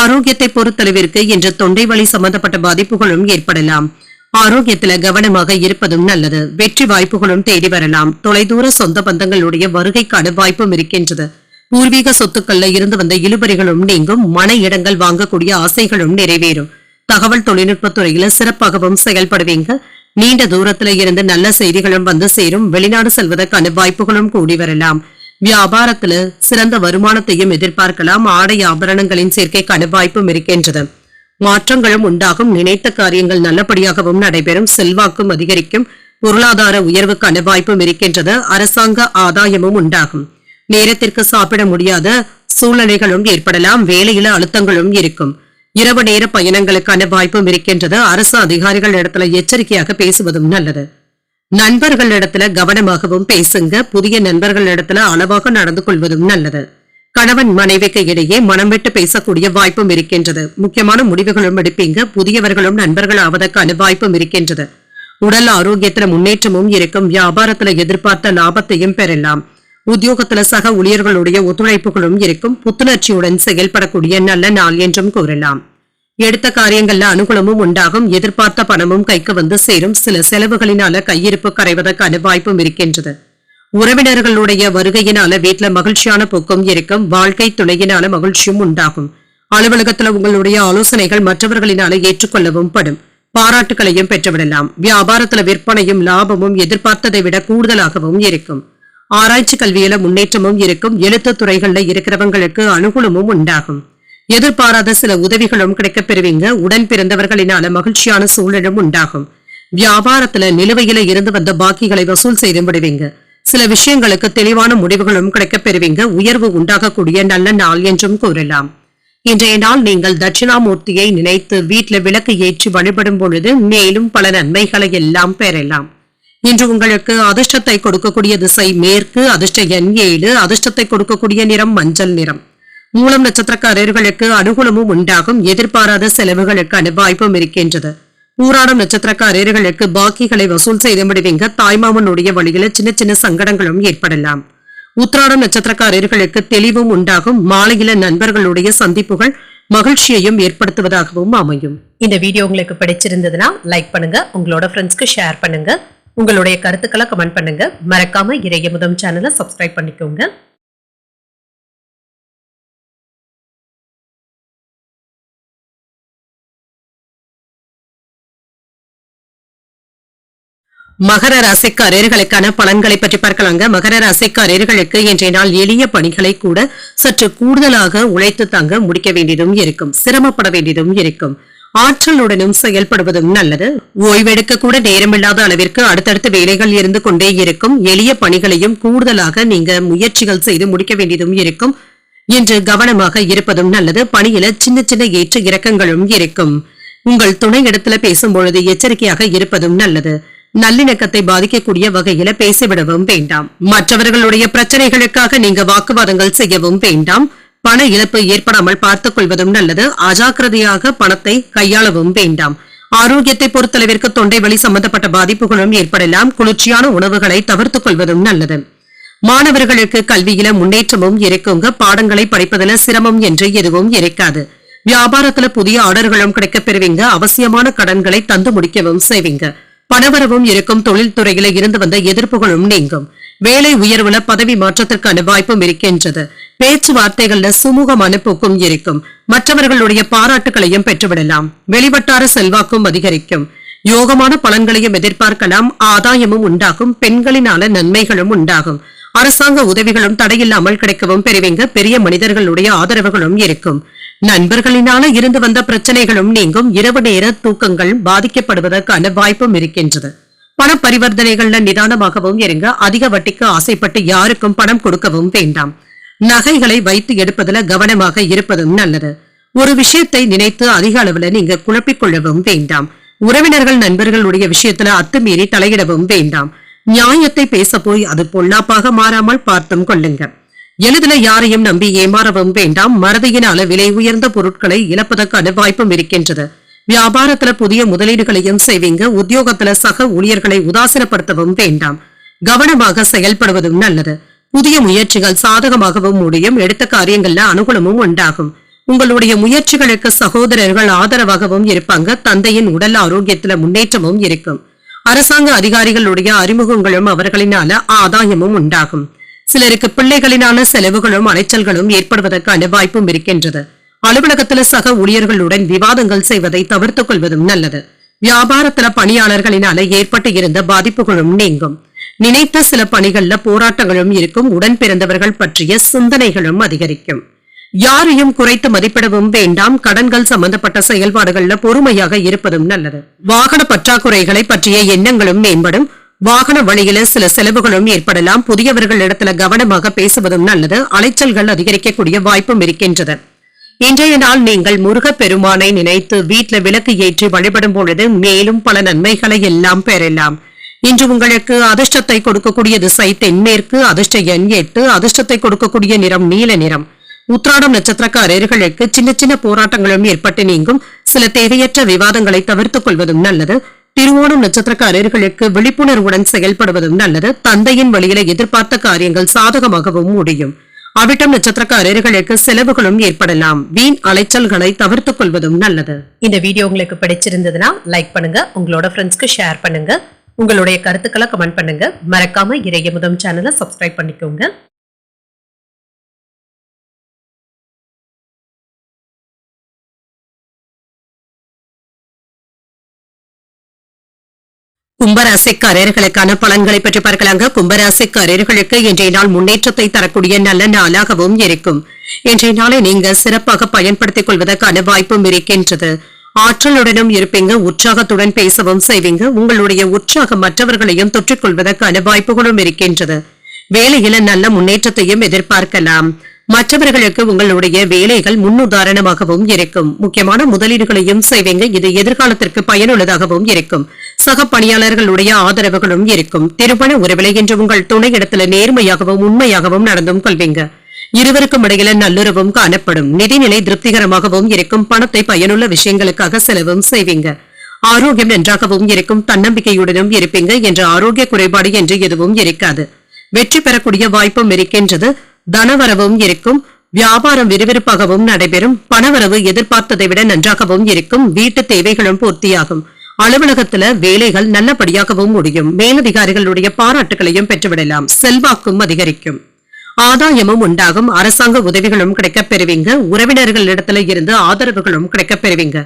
A: ஆரோக்கியத்தை பொறுத்தளவிற்கு இன்று தொண்டை வலி சம்பந்தப்பட்ட பாதிப்புகளும் ஏற்படலாம். ஆரோக்கியத்துல கவனமாக இருப்பதும் நல்லது. வெற்றி வாய்ப்புகளும் தேடி வரலாம். தொலைதூர சொந்த பந்தங்களுடைய வருகைக்கான வாய்ப்பும் இருக்கின்றது. பூர்வீக சொத்துக்கள்ல இருந்து வந்த இழுபறிகளும் நீங்கும். மன இடங்கள் வாங்கக்கூடிய ஆசைகளும் நிறைவேறும். தகவல் தொழில்நுட்பத்துறையில சிறப்பாகவும் செயல்படுவீங்க. நீண்ட தூரத்துல இருந்து நல்ல செய்திகளும் வந்து சேரும். வெளிநாடு செல்வதற்கான வாய்ப்புகளும் கூடி வரலாம். வியாபாரத்துல சிறந்த வருமானத்தையும் எதிர்பார்க்கலாம். ஆடை ஆபரணங்களின் சேர்க்கைக்கான வாய்ப்பும் இருக்கின்றது. மாற்றங்களும் உண்டாகும். நினைத்த காரியங்கள் நல்லபடியாகவும் நடைபெறும். செல்வாக்கும் அதிகரிக்கும். பொருளாதார உயர்வுக்கான வாய்ப்பும் இருக்கின்றது. அரசாங்க ஆதாயமும் உண்டாகும். நேரத்திற்கு சாப்பிட முடியாத சூழ்நிலைகளும் ஏற்படலாம். வேலையில அழுத்தங்களும் இருக்கும். இரவு நேர பயணங்களுக்கான வாய்ப்பும் இருக்கின்றது. அரசு அதிகாரிகள் இடத்துல எச்சரிக்கையாக பேசுவதும் நல்லது. நண்பர்கள் இடத்துல கவனமாகவும் பேசுங்க. புதிய நண்பர்கள் இடத்துல அளவாக நடந்து கொள்வதும் நல்லது. கணவன் மனைவிக்கு இடையே மனம் விட்டு பேசக்கூடிய வாய்ப்பும் இருக்கின்றது. முக்கியமான முடிவுகளும் எடுப்பீங்க. புதியவர்களும் நண்பர்கள் ஆவதற்கான வாய்ப்பும் இருக்கின்றது. உடல் ஆரோக்கியத்துல முன்னேற்றமும் இருக்கும். வியாபாரத்துல எதிர்பார்த்த லாபத்தையும் பெறலாம். உத்தியோகத்துல சக ஊழியர்களுடைய ஒத்துழைப்புகளும் இருக்கும். புத்துணர்ச்சியுடன் செயல்படக்கூடிய நல்ல நாள் என்றும் கூறலாம். எடுத்த காரியங்கள்ல அனுகூலமும் உண்டாகும். எதிர்பார்த்த பணமும் கைக்கு வந்து சேரும். சில செலவுகளினால கையிருப்பு கரைவதற்கான வாய்ப்பும் இருக்கின்றது. உறவினர்களுடைய வருகையினால வீட்டுல மகிழ்ச்சியான போக்கும் இருக்கும். வாழ்க்கை துணையினால மகிழ்ச்சியும் உண்டாகும். அலுவலகத்துல உங்களுடைய ஆலோசனைகள் மற்றவர்களினால ஏற்றுக்கொள்ளவும் படும். பாராட்டுகளையும் பெற்றுவிடலாம். வியாபாரத்துல விற்பனையும் லாபமும் எதிர்பார்த்ததை விட கூடுதலாகவும் இருக்கும். ஆராய்ச்சி கல்வியில முன்னேற்றமும் இருக்கும். எழுத்து துறைகள்ல இருக்கிறவங்களுக்கு அனுகூலமும் உண்டாகும். எதிர்பாராத சில உதவிகளும் கிடைக்கப் பெறுவீங்க. உடன் பிறந்தவர்களினால மகிழ்ச்சியான சூழலும் உண்டாகும். வியாபாரத்துல நிலுவையில இருந்து வந்த பாக்கிகளை வசூல் செய்து விடுவீங்க. சில விஷயங்களுக்கு தெளிவான முடிவுகளும் கிடைக்கப் பெறுவீங்க. உயர்வு உண்டாகக்கூடிய நல்ல நாள் என்றும் கூறலாம். இன்றைய நாள் நீங்கள் தட்சிணாமூர்த்தியை நினைத்து வீட்டுல விளக்கு ஏற்றி வழிபடும் பொழுது மேலும் பல நன்மைகளை எல்லாம் பெறலாம். இன்று உங்களுக்கு அதிர்ஷ்டத்தை கொடுக்கக்கூடிய திசை மேற்கு. அதிர்ஷ்ட எண் 7. அதிர்ஷ்டத்தை கொடுக்கக்கூடிய நிறம் மஞ்சள் நிறம். மூலம் நட்சத்திரக்காரர்களுக்கு அனுகூலமும் உண்டாகும். எதிர்பாராத செலவுகளுக்கான வாய்ப்பும் இருக்கின்றது. பூராடம் நட்சத்திரக்காரர்களுக்கு பாக்கிகளை வசூல் செய்து விடுவீங்க. தாய்மாமனுடைய வழியில சின்ன சின்ன சங்கடங்களும் ஏற்படலாம். உத்திராடம் நட்சத்திரக்காரர்களுக்கு தெளிவும் உண்டாகும். மாலையில நண்பர்களுடைய சந்திப்புகள் மகிழ்ச்சியையும் ஏற்படுத்துவதாகவும் அமையும். இந்த வீடியோ உங்களுக்கு பிடிச்சிருந்ததுன்னா லைக் பண்ணுங்க. உங்களோட ஃப்ரெண்ட்ஸ்க்கு ஷேர் பண்ணுங்க. உங்களுடைய கருத்துக்களை கமெண்ட் பண்ணுங்க. மறக்காம இறையமுதம் சேனலை சப்ஸ்கிரைப் பண்ணிக்கோங்க. மகர ராசிக்காரர்களுக்கான பலன்களை பற்றி பார்க்கலாங்க. மகர ராசிக்காரர்களுக்கு இன்றைய நாள் எளிய பணிகளை கூட சற்று கூடுதலாக உழைத்து தாங்க முடிக்க வேண்டியதும் இருக்கும். சிரமப்பட வேண்டியதும் இருக்கும். ஆற்றலுடனும் செயல்படுவதும் நல்லது. ஓய்வெடுக்க கூட நேரமில்லாத அளவிற்கு அடுத்தடுத்த வேலைகள் இருந்து கொண்டே இருக்கும். எளிய பணிகளையும் கூடுதலாக நீங்க முயற்சிகள் செய்து முடிக்க வேண்டியதும் இருக்கும். இன்று கவனமாக இருப்பதும் நல்லது. பணியில சின்ன சின்ன ஏற்ற இறக்கங்களும் இருக்கும். உங்கள் துணை இடத்துல பேசும் பொழுது எச்சரிக்கையாக இருப்பதும் நல்லது. நல்லிணக்கத்தை பாதிக்கக்கூடிய வகையில பேசிவிடவும் வேண்டாம். மற்றவர்களுடைய பிரச்சனைகளுக்காக நீங்க வாக்குவாதங்கள் செய்யவும் வேண்டாம். பண இழப்பு ஏற்படாமல் பார்த்துக் கொள்வதும் நல்லது. அஜாக்கிரதையாக பணத்தை கையாளவும் வேண்டாம். ஆரோக்கியத்தை பொறுத்தளவிற்கு தொண்டை வலி சம்பந்தப்பட்ட பாதிப்புகளும் ஏற்படலாம். குளிர்ச்சியான உணவுகளை தவிர்த்துக் கொள்வதும் நல்லது. மாணவர்களுக்கு கல்வியில முன்னேற்றமும் இருக்குங்க. பாடங்களை படிப்பதில் சிரமம் என்று எதுவும் இருக்காது. வியாபாரத்துல புதிய ஆர்டர்களும் கிடைக்கப் பெறுவீங்க. அவசியமான கடன்களை தந்து முடிக்கவும் செய்வீங்க. பணவரவும் இருக்கும். தொழில்துறையில இருந்து வந்த எதிர்ப்புகளும் நீங்கும். வேலை உயர்வுல பதவி மாற்றத்திற்கான வாய்ப்பும் இருக்கின்றது. பேச்சுவார்த்தைகள்ல சுமூகமான போக்கும் இருக்கும். மற்றவர்களுடைய பாராட்டுகளையும் பெற்றுவிடலாம். வெளிவட்டார செல்வாக்கும் அதிகரிக்கும். யோகமான பலன்களையும் எதிர்பார்க்கலாம். ஆதாயமும் உண்டாகும். பெண்களினால நன்மைகளும் உண்டாகும். அரசாங்க உதவிகளும் தடையில்லாமல் கிடைக்கவும் பெறுவீங்க. பெரிய மனிதர்களுடைய ஆதரவுகளும் இருக்கும். நண்பர்களினால இருந்து வந்த பிரச்சனைகளும் நீங்கும். இரவு நேர தூக்கங்கள் பாதிக்கப்படுவதற்கான வாய்ப்பும் இருக்கின்றது. பண பரிவர்த்தனைகள்ல நிதானமாகவும் இருங்க. அதிக வட்டிக்கு ஆசைப்பட்டு யாருக்கும் பணம் கொடுக்கவும் வேண்டாம். நகைகளை வைத்து எடுப்பதுல கவனமாக இருப்பதும் நல்லது. ஒரு விஷயத்தை நினைத்து அதிக அளவுல நீங்க குழப்பிக் கொள்ளவும் வேண்டாம். உறவினர்கள் நண்பர்களுடைய விஷயத்துல அத்துமீறி தலையிடவும் வேண்டாம். நியாயத்தை பேச போய் அது பொல்லாப்பாக மாறாமல் பார்த்தும் கொள்ளுங்க. எளிதில யாரையும் நம்பி ஏமாறவும் வேண்டாம். மறதியினால விலை உயர்ந்த பொருட்களை இழப்பதற்கான வாய்ப்பும் இருக்கின்றது. வியாபாரத்துல புதிய முதலீடுகளையும் செய்வீங்க. உத்தியோகத்துல சக ஊழியர்களை உதாசீனப்படுத்தவும் வேண்டாம். கவனமாக செயல்படுவதும் நல்லது. புதிய முயற்சிகள் சாதகமாகவும் முடியும். எடுத்த காரியங்கள்ல அனுகூலமும் உண்டாகும். உங்களுடைய முயற்சிகளுக்கு சகோதரர்கள் ஆதரவாகவும் இருப்பாங்க. தந்தையின் உடல் ஆரோக்கியத்துல முன்னேற்றமும் இருக்கும். அரசாங்க அதிகாரிகளுடைய அறிமுகங்களும் அவர்களினால ஆதாயமும் உண்டாகும். சிலருக்கு பிள்ளைகளினான செலவுகளும் அலைச்சல்களும் ஏற்படுவதற்கான வாய்ப்பும் இருக்கின்றது. அலுவலகத்தில் சக ஊழியர்களுடன் விவாதங்கள் செய்வதை தவிர்த்துக் கொள்வதும் நல்லது. வியாபாரத்துல பணியாளர்களினால ஏற்பட்டு இருந்த பாதிப்புகளும் நீங்கும். நினைத்த சில பணிகள்ல போராட்டங்களும் இருக்கும். உடன் பிறந்தவர்கள் பற்றிய சிந்தனைகளும் அதிகரிக்கும். யாரையும் குறைத்து மதிப்பிடவும் வேண்டாம். கடன்கள் சம்பந்தப்பட்ட செயல்பாடுகள்ல பொறுமையாக இருப்பதும் நல்லது. வாகன பற்றாக்குறைகளை பற்றிய எண்ணங்களும் மேம்படும். வாகன வழியில சில செலவுகளும் ஏற்படலாம். புதியவர்களிடத்துல கவனமாக பேசுவதும் நல்லது. அலைச்சல்கள் அதிகரிக்கக்கூடிய வாய்ப்பும் இருக்கின்றது. இன்றைய நாள் நீங்கள் முருகப் பெருமானை நினைத்து வீட்டுல விளக்கு ஏற்றி வழிபடும் பொழுது மேலும் பல நன்மைகளை எல்லாம் பெறலாம். இன்று உங்களுக்கு அதிர்ஷ்டத்தை கொடுக்கக்கூடிய திசை தென்மேற்கு. அதிர்ஷ்ட எண் 8. அதிர்ஷ்டத்தை கொடுக்கக்கூடிய நிறம் நீல நிறம். உத்திராடம் நட்சத்திரக்காரர்களுக்கு சின்ன சின்ன போராட்டங்களும் ஏற்பட்டு நீங்கும். சில தேவையற்ற விவாதங்களை தவிர்த்துக் கொள்வதும் நல்லது. திருவோணம் நட்சத்திரக்காரர்களுக்கு விழிப்புணர்வுடன் செயல்படுவதும் நல்லது. தந்தையின் வழியில எதிர்பார்த்த காரியங்கள் சாதகமாகவும் முடியும். அவிட்டம் நட்சத்திரக்காரர்களுக்கு செலவுகளும் ஏற்படலாம். வீண் அலைச்சல்களை தவிர்த்துக் கொள்வதும் நல்லது.
B: இந்த வீடியோ உங்களுக்கு பிடிச்சிருந்ததுன்னா லைக் பண்ணுங்க, உங்களோட ஃப்ரெண்ட்ஸ்க்கு ஷேர் பண்ணுங்க, உங்களுடைய கருத்துக்களை கமெண்ட் பண்ணுங்க. மறக்காம இறையமுதம் சேனலை சப்ஸ்கிரைப் பண்ணிக்கோங்க.
A: கும்பராசிக்காரர்களுக்கான பலன்களை பற்றி பார்க்கலாங்க. கும்பராசிக்காரர்களுக்கு இன்றைய நாள் முன்னேற்றத்தை தரக்கூடிய நல்ல நாளாகவும் இருக்கும். இன்றைய நாளை நீங்க சிறப்பாக பயன்படுத்திக் கொள்வதற்கான வாய்ப்பும் இருக்கின்றது. ஆற்றலுடனும் இருப்பீங்க. உற்சாகத்துடன் பேசவும் செய்வீங்க. உங்களுடைய உற்சாகம் மற்றவர்களையும் தொற்றிக் கொள்வதற்கான வாய்ப்புகளும் இருக்கின்றது. வேலையில நல்ல முன்னேற்றத்தையும் எதிர்பார்க்கலாம். மற்றவர்களுக்கு உங்களுடைய வேலைகள் முன்னுதாரணமாகவும் இருக்கும். முக்கியமான முதலீடுகளையும் செய்வீங்க. இது எதிர்காலத்திற்கு பயனுள்ளதாகவும் இருக்கும். சக பணியாளர்களுடைய ஆதரவுகளும் இருக்கும். திருமண உறவிலை என்று உங்கள் துணையிடத்துல நேர்மையாகவும் உண்மையாகவும் நடந்தும் கொள்வீங்க. இருவருக்கும் இடையில நல்லுறவும் காணப்படும். நிதிநிலை திருப்திகரமாகவும் இருக்கும். பணத்தை பயனுள்ள விஷயங்களுக்காக செலவும் செய்வீங்க. ஆரோக்கியம் நன்றாகவும் இருக்கும். தன்னம்பிக்கையுடனும் இருப்பீங்க. என்ற ஆரோக்கிய குறைபாடு என்று எதுவும் இருக்காது. வெற்றி பெறக்கூடிய வாய்ப்பும் இருக்கின்றது. தனவரவும் இருக்கும். வியாபாரம் விறுவிறுப்பாகவும் நடைபெறும். பணவரவு எதிர்பார்த்ததை விட நன்றாகவும் இருக்கும். வீட்டு தேவைகளும் பூர்த்தியாகும். அலுவலகத்துல வேலைகள் நல்லபடியாகவும் முடியும். மேலதிகாரிகளுடைய பாராட்டுகளையும் பெற்றுவிடலாம். செல்வாக்கும் அதிகரிக்கும். ஆதாயமும் உண்டாகும். அரசாங்க உதவிகளும் கிடைக்கப் பெறுவீங்க. உறவினர்களிடத்துல இருந்து ஆதரவுகளும் கிடைக்கப் பெறுவீங்க.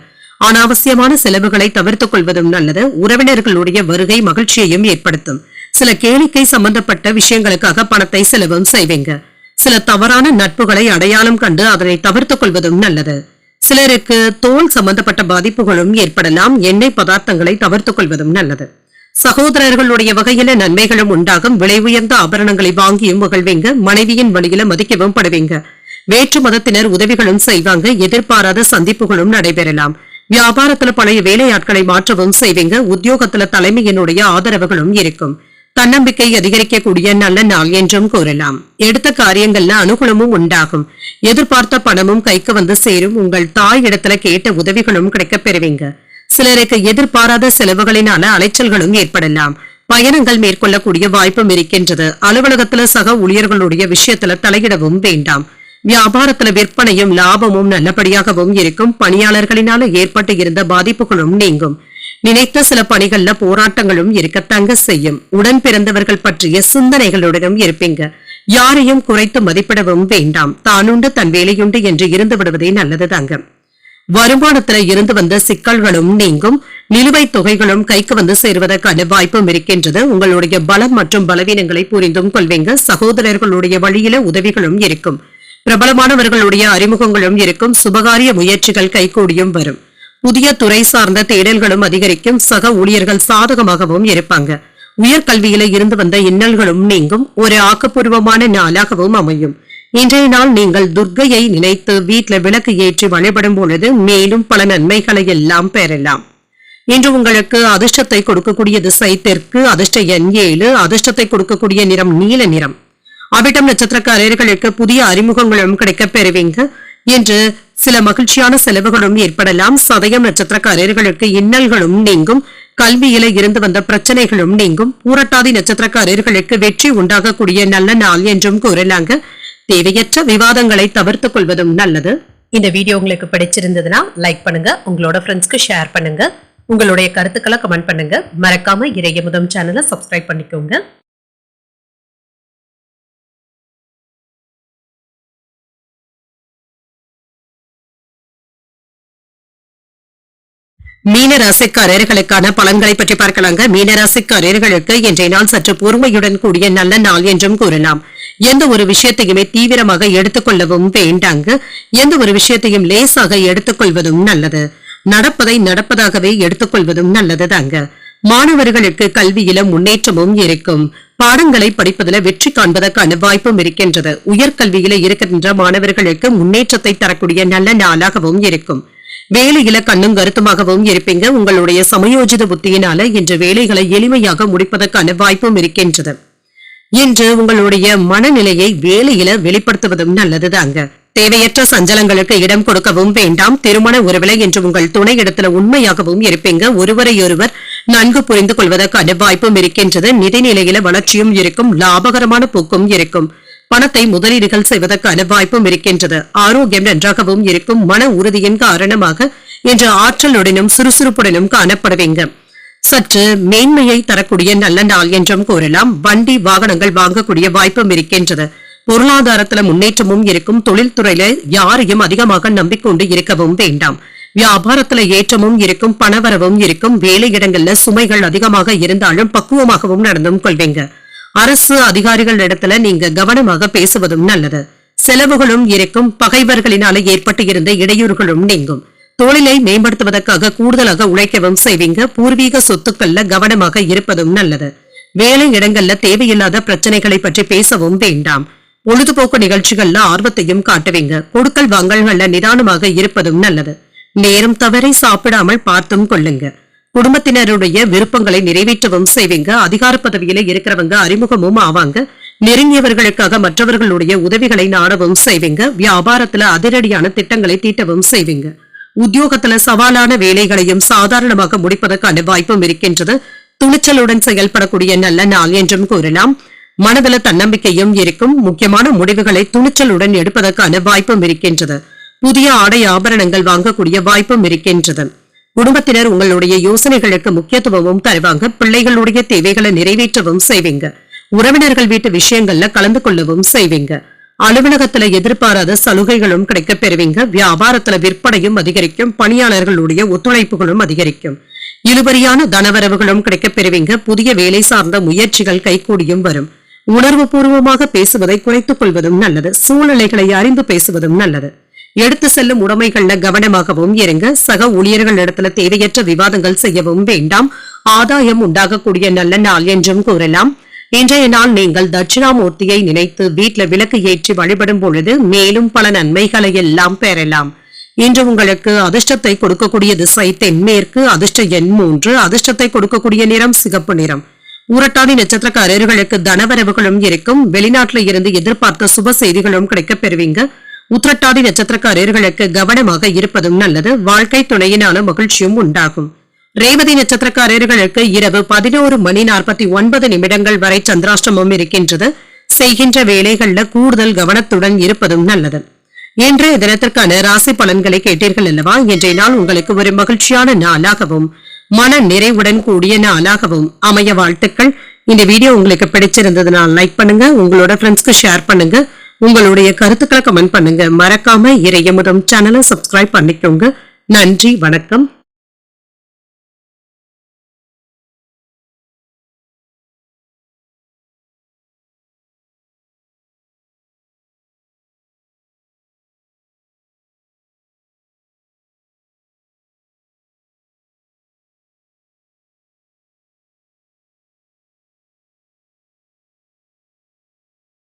A: அனாவசியமான செலவுகளை தவிர்த்துக் கொள்வதும் நல்லது. உறவினர்களுடைய வருகை மகிழ்ச்சியையும் ஏற்படுத்தும். சில கேளிக்கை சம்பந்தப்பட்ட விஷயங்களுக்காக பணத்தை செலவும் செய்வீங்க. சில தவறான நட்புகளை அடையாளம் கண்டு அதனை தவிர்த்துக் கொள்வதும் நல்லது. சிலருக்கு தோல் சம்பந்தப்பட்ட பாதிப்புகளும் ஏற்படலாம். எண்ணெய் பதார்த்தங்களை தவிர்த்துக் கொள்வதும் நல்லது. சகோதரர்களுடைய வகையில நன்மைகளும் உண்டாகும். விலை உயர்ந்த ஆபரணங்களை வாங்கியும் மகிழ்வீங்க. மனைவியின் வழியில மதிக்கவும் படுவீங்க. வேற்று மதத்தினர் உதவிகளும் செய்வாங்க. எதிர்பாராத சந்திப்புகளும் நடைபெறலாம். வியாபாரத்துல பழைய வேலையாட்களை மாற்றவும் செய்வீங்க. உத்தியோகத்துல தலைமையினுடைய ஆதரவுகளும் இருக்கும். தன்னம்பிக்கை அதிகரிக்கக்கூடிய நல்ல நாள் என்றும் கூறலாம். எடுத்த காரியங்கள்ல அனுகூலமும் உண்டாகும். எதிர்பார்த்த பணமும் கைக்கு வந்து சேரும். உங்கள் தாய் இடத்துல கேட்ட உதவிகளும் கிடைக்கப் பெறுவீங்க. சிலருக்கு எதிர்பாராத செலவுகளினால அலைச்சல்களும் ஏற்படலாம். பயணங்கள் மேற்கொள்ளக்கூடிய வாய்ப்பும் இருக்கின்றது. அலுவலகத்துல சக ஊழியர்களுடைய விஷயத்துல தலையிடவும் வேண்டாம். வியாபாரத்துல விற்பனையும் லாபமும் நல்லபடியாகவும் இருக்கும். பணியாளர்களினால ஏற்பட்டு இருந்த பாதிப்புகளும் நீங்கும். நினைத்த சில பணிகள்ல போராட்டங்களும் இருக்கத்தாங்க செய்யும். உடன் பிறந்தவர்கள் பற்றிய சிந்தனைகளுடனும் இருப்பீங்க. யாரையும் குறைத்து மதிப்பிடவும் வேண்டாம். தானுண்டு தன் வேலையுண்டு என்று இருந்து விடுவதே நல்லது தாங்க. வருமானத்துல இருந்து வந்த சிக்கல்களும் நீங்கும். நிலுவைத் தொகைகளும் கைக்கு வந்து சேருவதற்கான வாய்ப்பும் இருக்கின்றது. உங்களுடைய பலம் மற்றும் பலவீனங்களை புரிந்தும் கொள்வீங்க. சகோதரர்களுடைய வழியில உதவிகளும் இருக்கும். பிரபலமானவர்களுடைய அறிமுகங்களும் இருக்கும். சுபகாரிய முயற்சிகள் கைகூடியும் வரும். புதிய துறை சார்ந்த தேடல்களும் அதிகரிக்கும். சக ஊழியர்கள் சாதகமாகவும் இருப்பாங்க. உயர்கல்வியில இருந்து வந்த இன்னல்களும் நீங்கும். ஒரு ஆக்கப்பூர்வமான நாளாகவும் அமையும். இன்றைய நாள் நீங்கள் துர்க்கையை நினைத்து வீட்டுல விளக்கு ஏற்றி வழிபடும் பொழுது மேலும் பல நன்மைகளை எல்லாம் பெறலாம். இன்று உங்களுக்கு அதிர்ஷ்டத்தை கொடுக்கக்கூடிய திசை தெற்கு. அதிர்ஷ்ட எண் 7. அதிர்ஷ்டத்தை கொடுக்கக்கூடிய நிறம் நீல நிறம். அவிட்டம் நட்சத்திரக்காரர்களுக்கு புதிய அறிமுகங்களும் கிடைக்கப் பெறுவீங்க. என்று சில மகிழ்ச்சியான செலவுகளும் ஏற்படலாம். சதயம் நட்சத்திரக்காரர்களுக்கு இன்னல்களும் நீங்கும். கல்வியில இருந்து வந்த பிரச்சனைகளும் நீங்கும். பூரட்டாதி நட்சத்திரக்காரர்களுக்கு வெற்றி உண்டாகக்கூடிய நல்ல நாள் என்றும் கூறலாங்க. தேவையற்ற விவாதங்களை தவிர்த்துக் கொள்வதும் நல்லது.
B: இந்த வீடியோ உங்களுக்கு பிடிச்சிருந்ததுன்னா லைக் பண்ணுங்க, உங்களோட ஃப்ரெண்ட்ஸ்க்கு ஷேர் பண்ணுங்க, உங்களுடைய கருத்துக்களை கமெண்ட் பண்ணுங்க. மறக்காம இறையமுதம் சேனலை சப்ஸ்கிரைப் பண்ணிக்கோங்க.
A: மீனராசிக்காரர்களுக்கான பலன்களை பற்றி பார்க்கலாங்க. மீனராசிக்காரர்களுக்கு இன்றைய நாள் சற்று பொறுமையுடன் கூடிய நல்ல நாள் என்றும் கூறலாம். எந்த ஒரு விஷயத்தையுமே தீவிரமாக எடுத்துக்கொள்ளவும் வேண்டாங்க. எந்த ஒரு விஷயத்தையும் லேசாக எடுத்துக்கொள்வதும் நல்லது. நடப்பதை நடப்பதாகவே எடுத்துக்கொள்வதும் நல்லதுதாங்க. மாணவர்களுக்கு கல்வியில முன்னேற்றமும் இருக்கும். பாடங்களை படிப்பதில் வெற்றி காண்பதற்கான வாய்ப்பும் இருக்கின்றது. உயர்கல்வியில இருக்கின்ற மாணவர்களுக்கு முன்னேற்றத்தை தரக்கூடிய நல்ல நாளாகவும் இருக்கும். வேலையில கண்ணும் கருத்துமாகவும் இருப்பீங்க. உங்களுடைய சமயோஜித புத்தியினால இன்று வேலைகளை எளிமையாக முடிப்பதற்கான வாய்ப்பும் இருக்கின்றது. இன்று உங்களுடைய மனநிலையை வேலையில வெளிப்படுத்துவதும் நல்லதுதாங்க. தேவையற்ற சஞ்சலங்களுக்கு இடம் கொடுக்கவும் வேண்டாம். திருமண உறவில இன்று உங்கள் துணை இடத்துல உண்மையாகவும் இருப்பீங்க. ஒருவரையொருவர் நன்கு புரிந்து கொள்வதற்கான வாய்ப்பும் இருக்கின்றது. நிதிநிலையில வளர்ச்சியும் இருக்கும். லாபகரமான போக்கும் இருக்கும். பணத்தை முதலீடுகள் செய்வதற்கான வாய்ப்பும் இருக்கின்றது. ஆரோக்கியம் நன்றாகவும் இருக்கும். மன உறுதியின் காரணமாக இன்று ஆற்றலுடனும் சுறுசுறுப்புடனும் காணப்படுவீங்க. சற்று மேன்மையை தரக்கூடிய நல்ல நாள் என்றும் கூறலாம். வண்டி வாகனங்கள் வாங்கக்கூடிய வாய்ப்பும் இருக்கின்றது. பொருளாதாரத்துல முன்னேற்றமும் இருக்கும். தொழில்துறையில யாரையும் அதிகமாக நம்பிக்கொண்டு இருக்கவும் வேண்டாம். வியாபாரத்துல ஏற்றமும் இருக்கும். பணவரவும் இருக்கும். வேலையிடங்கள்ல சுமைகள் அதிகமாக இருந்தாலும் பக்குவமாகவும் நடந்தும் கொள்வீங்க. அரசு அதிகாரிகள் இடத்துல நீங்க கவனமாக பேசுவதும் நல்லது. செலவுகளும் இருக்கும். பகைவர்களினால ஏற்பட்டு இருந்த இடையூறுகளும் நீங்கும். தொழிலை மேம்படுத்துவதற்காக கூடுதலாக உழைக்கவும் செய்வீங்க. பூர்வீக சொத்துக்கள்ல கவனமாக இருப்பதும் நல்லது. வேலை இடங்கள்ல தேவையில்லாத பிரச்சனைகளை பற்றி பேசவும் வேண்டாம். பொழுதுபோக்கு நிகழ்ச்சிகள்ல ஆர்வத்தையும் காட்டுவீங்க. கொடுக்கல் வாங்கல்கள்ல நிதானமாக இருப்பதும் நல்லது. நேரம் தவறி சாப்பிடாமல் பார்த்தும் கொள்ளுங்க. குடும்பத்தினருடைய விருப்பங்களை நிறைவேற்றவும் செய்வீங்க. அதிகார பதவியில இருக்கிறவங்க அறிமுகமும் ஆவாங்க. நெருங்கியவர்களுக்காக மற்றவர்களுடைய உதவிகளை நாடவும் செய்வீங்க. வியாபாரத்துல அதிரடியான திட்டங்களை தீட்டவும் செய்வீங்க. உத்தியோகத்துல சவாலான வேலைகளையும் சாதாரணமாக முடிப்பதற்கான வாய்ப்பும் இருக்கின்றது. துணிச்சலுடன் செயல்படக்கூடிய நல்ல நாள் என்றும் கூறலாம். மனதில தன்னம்பிக்கையும் இருக்கும். முக்கியமான முடிவுகளை துணிச்சலுடன் எடுப்பதற்கான வாய்ப்பும் இருக்கின்றது. புதிய ஆடை ஆபரணங்கள் வாங்கக்கூடிய வாய்ப்பும் இருக்கின்றது. குடும்பத்தினர் உங்களுடைய யோசனைகளுக்கு முக்கியத்துவமும் தருவாங்க. பிள்ளைகளுடைய தேவைகளை நிறைவேற்றவும் செய்வீங்க. உறவினர்கள் வீட்டு விஷயங்கள்ல கலந்து கொள்ளவும் செய்வீங்க. அலுவலகத்துல எதிர்பாராத சலுகைகளும் கிடைக்க பெறுவீங்க. வியாபாரத்துல விற்பனையும் அதிகரிக்கும். பணியாளர்களுடைய ஒத்துழைப்புகளும் அதிகரிக்கும். இழுபறியான தனவரவுகளும் கிடைக்க பெறுவீங்க. புதிய வேலை சார்ந்த முயற்சிகள் கைகூடியும் வரும். உணர்வு பூர்வமாக பேசுவதை குறைத்துக் கொள்வதும் நல்லது. சூழ்நிலைகளை அறிந்து பேசுவதும் நல்லது. எடுத்து செல்லும் உடைமைகள்ல கவனமாகவும் இருங்க. சக ஊழியர்கள் இடத்துல தேவையற்ற விவாதங்கள் செய்யவும் வேண்டாம். ஆதாயம் உண்டாகக்கூடிய நல்ல நாள் என்றும் கூறலாம். இன்றைய நாள் நீங்கள் தட்சிணாமூர்த்தியை நினைத்து வீட்டுல விளக்கு ஏற்றி வழிபடும் பொழுது மேலும் பல நன்மைகளை எல்லாம் பெறலாம். இன்று உங்களுக்கு அதிர்ஷ்டத்தை கொடுக்கக்கூடிய திசை தென்மேற்கு. அதிர்ஷ்ட எண் 3. அதிர்ஷ்டத்தை கொடுக்கக்கூடிய நிறம் சிகப்பு நிறம். ஊரட்டாதி நட்சத்திரக்காரர்களுக்கு தனவரவுகளும் இருக்கும். வெளிநாட்டில இருந்து எதிர்பார்த்த சுப செய்திகளும் கிடைக்க பெறுவீங்க. உத்திரட்டாதி நட்சத்திரக்காரர்களுக்கு கவனமாக இருப்பதும் நல்லது. வாழ்க்கை துணையினால மகிழ்ச்சியும் உண்டாகும். ரேவதி நட்சத்திரக்காரர்களுக்கு இரவு 11:49 வரை சந்திராஷ்டமம் இருக்கின்றது. செய்கின்ற வேலைகள்ல கூடுதல் கவனத்துடன் இருப்பதும் நல்லது. இன்றைய தினத்திற்கான ராசி பலன்களை கேட்டீர்கள் அல்லவா? இன்றைய நாள் உங்களுக்கு ஒரு மகிழ்ச்சியான நாளாகவும் மன நிறைவுடன் கூடிய நாளாகவும் அமைய வாழ்த்துக்கள். இந்த வீடியோ உங்களுக்கு பிடிச்சிருந்ததுனால் லைக் பண்ணுங்க. உங்களோட ஃப்ரெண்ட்ஸ்க்கு ஷேர் பண்ணுங்க. உங்களுடைய கருத்துக்களை கமெண்ட் பண்ணுங்க. மறக்காம இறையமுதம் சேனலை சப்ஸ்கிரைப் பண்ணிக்கோங்க. நன்றி, வணக்கம்.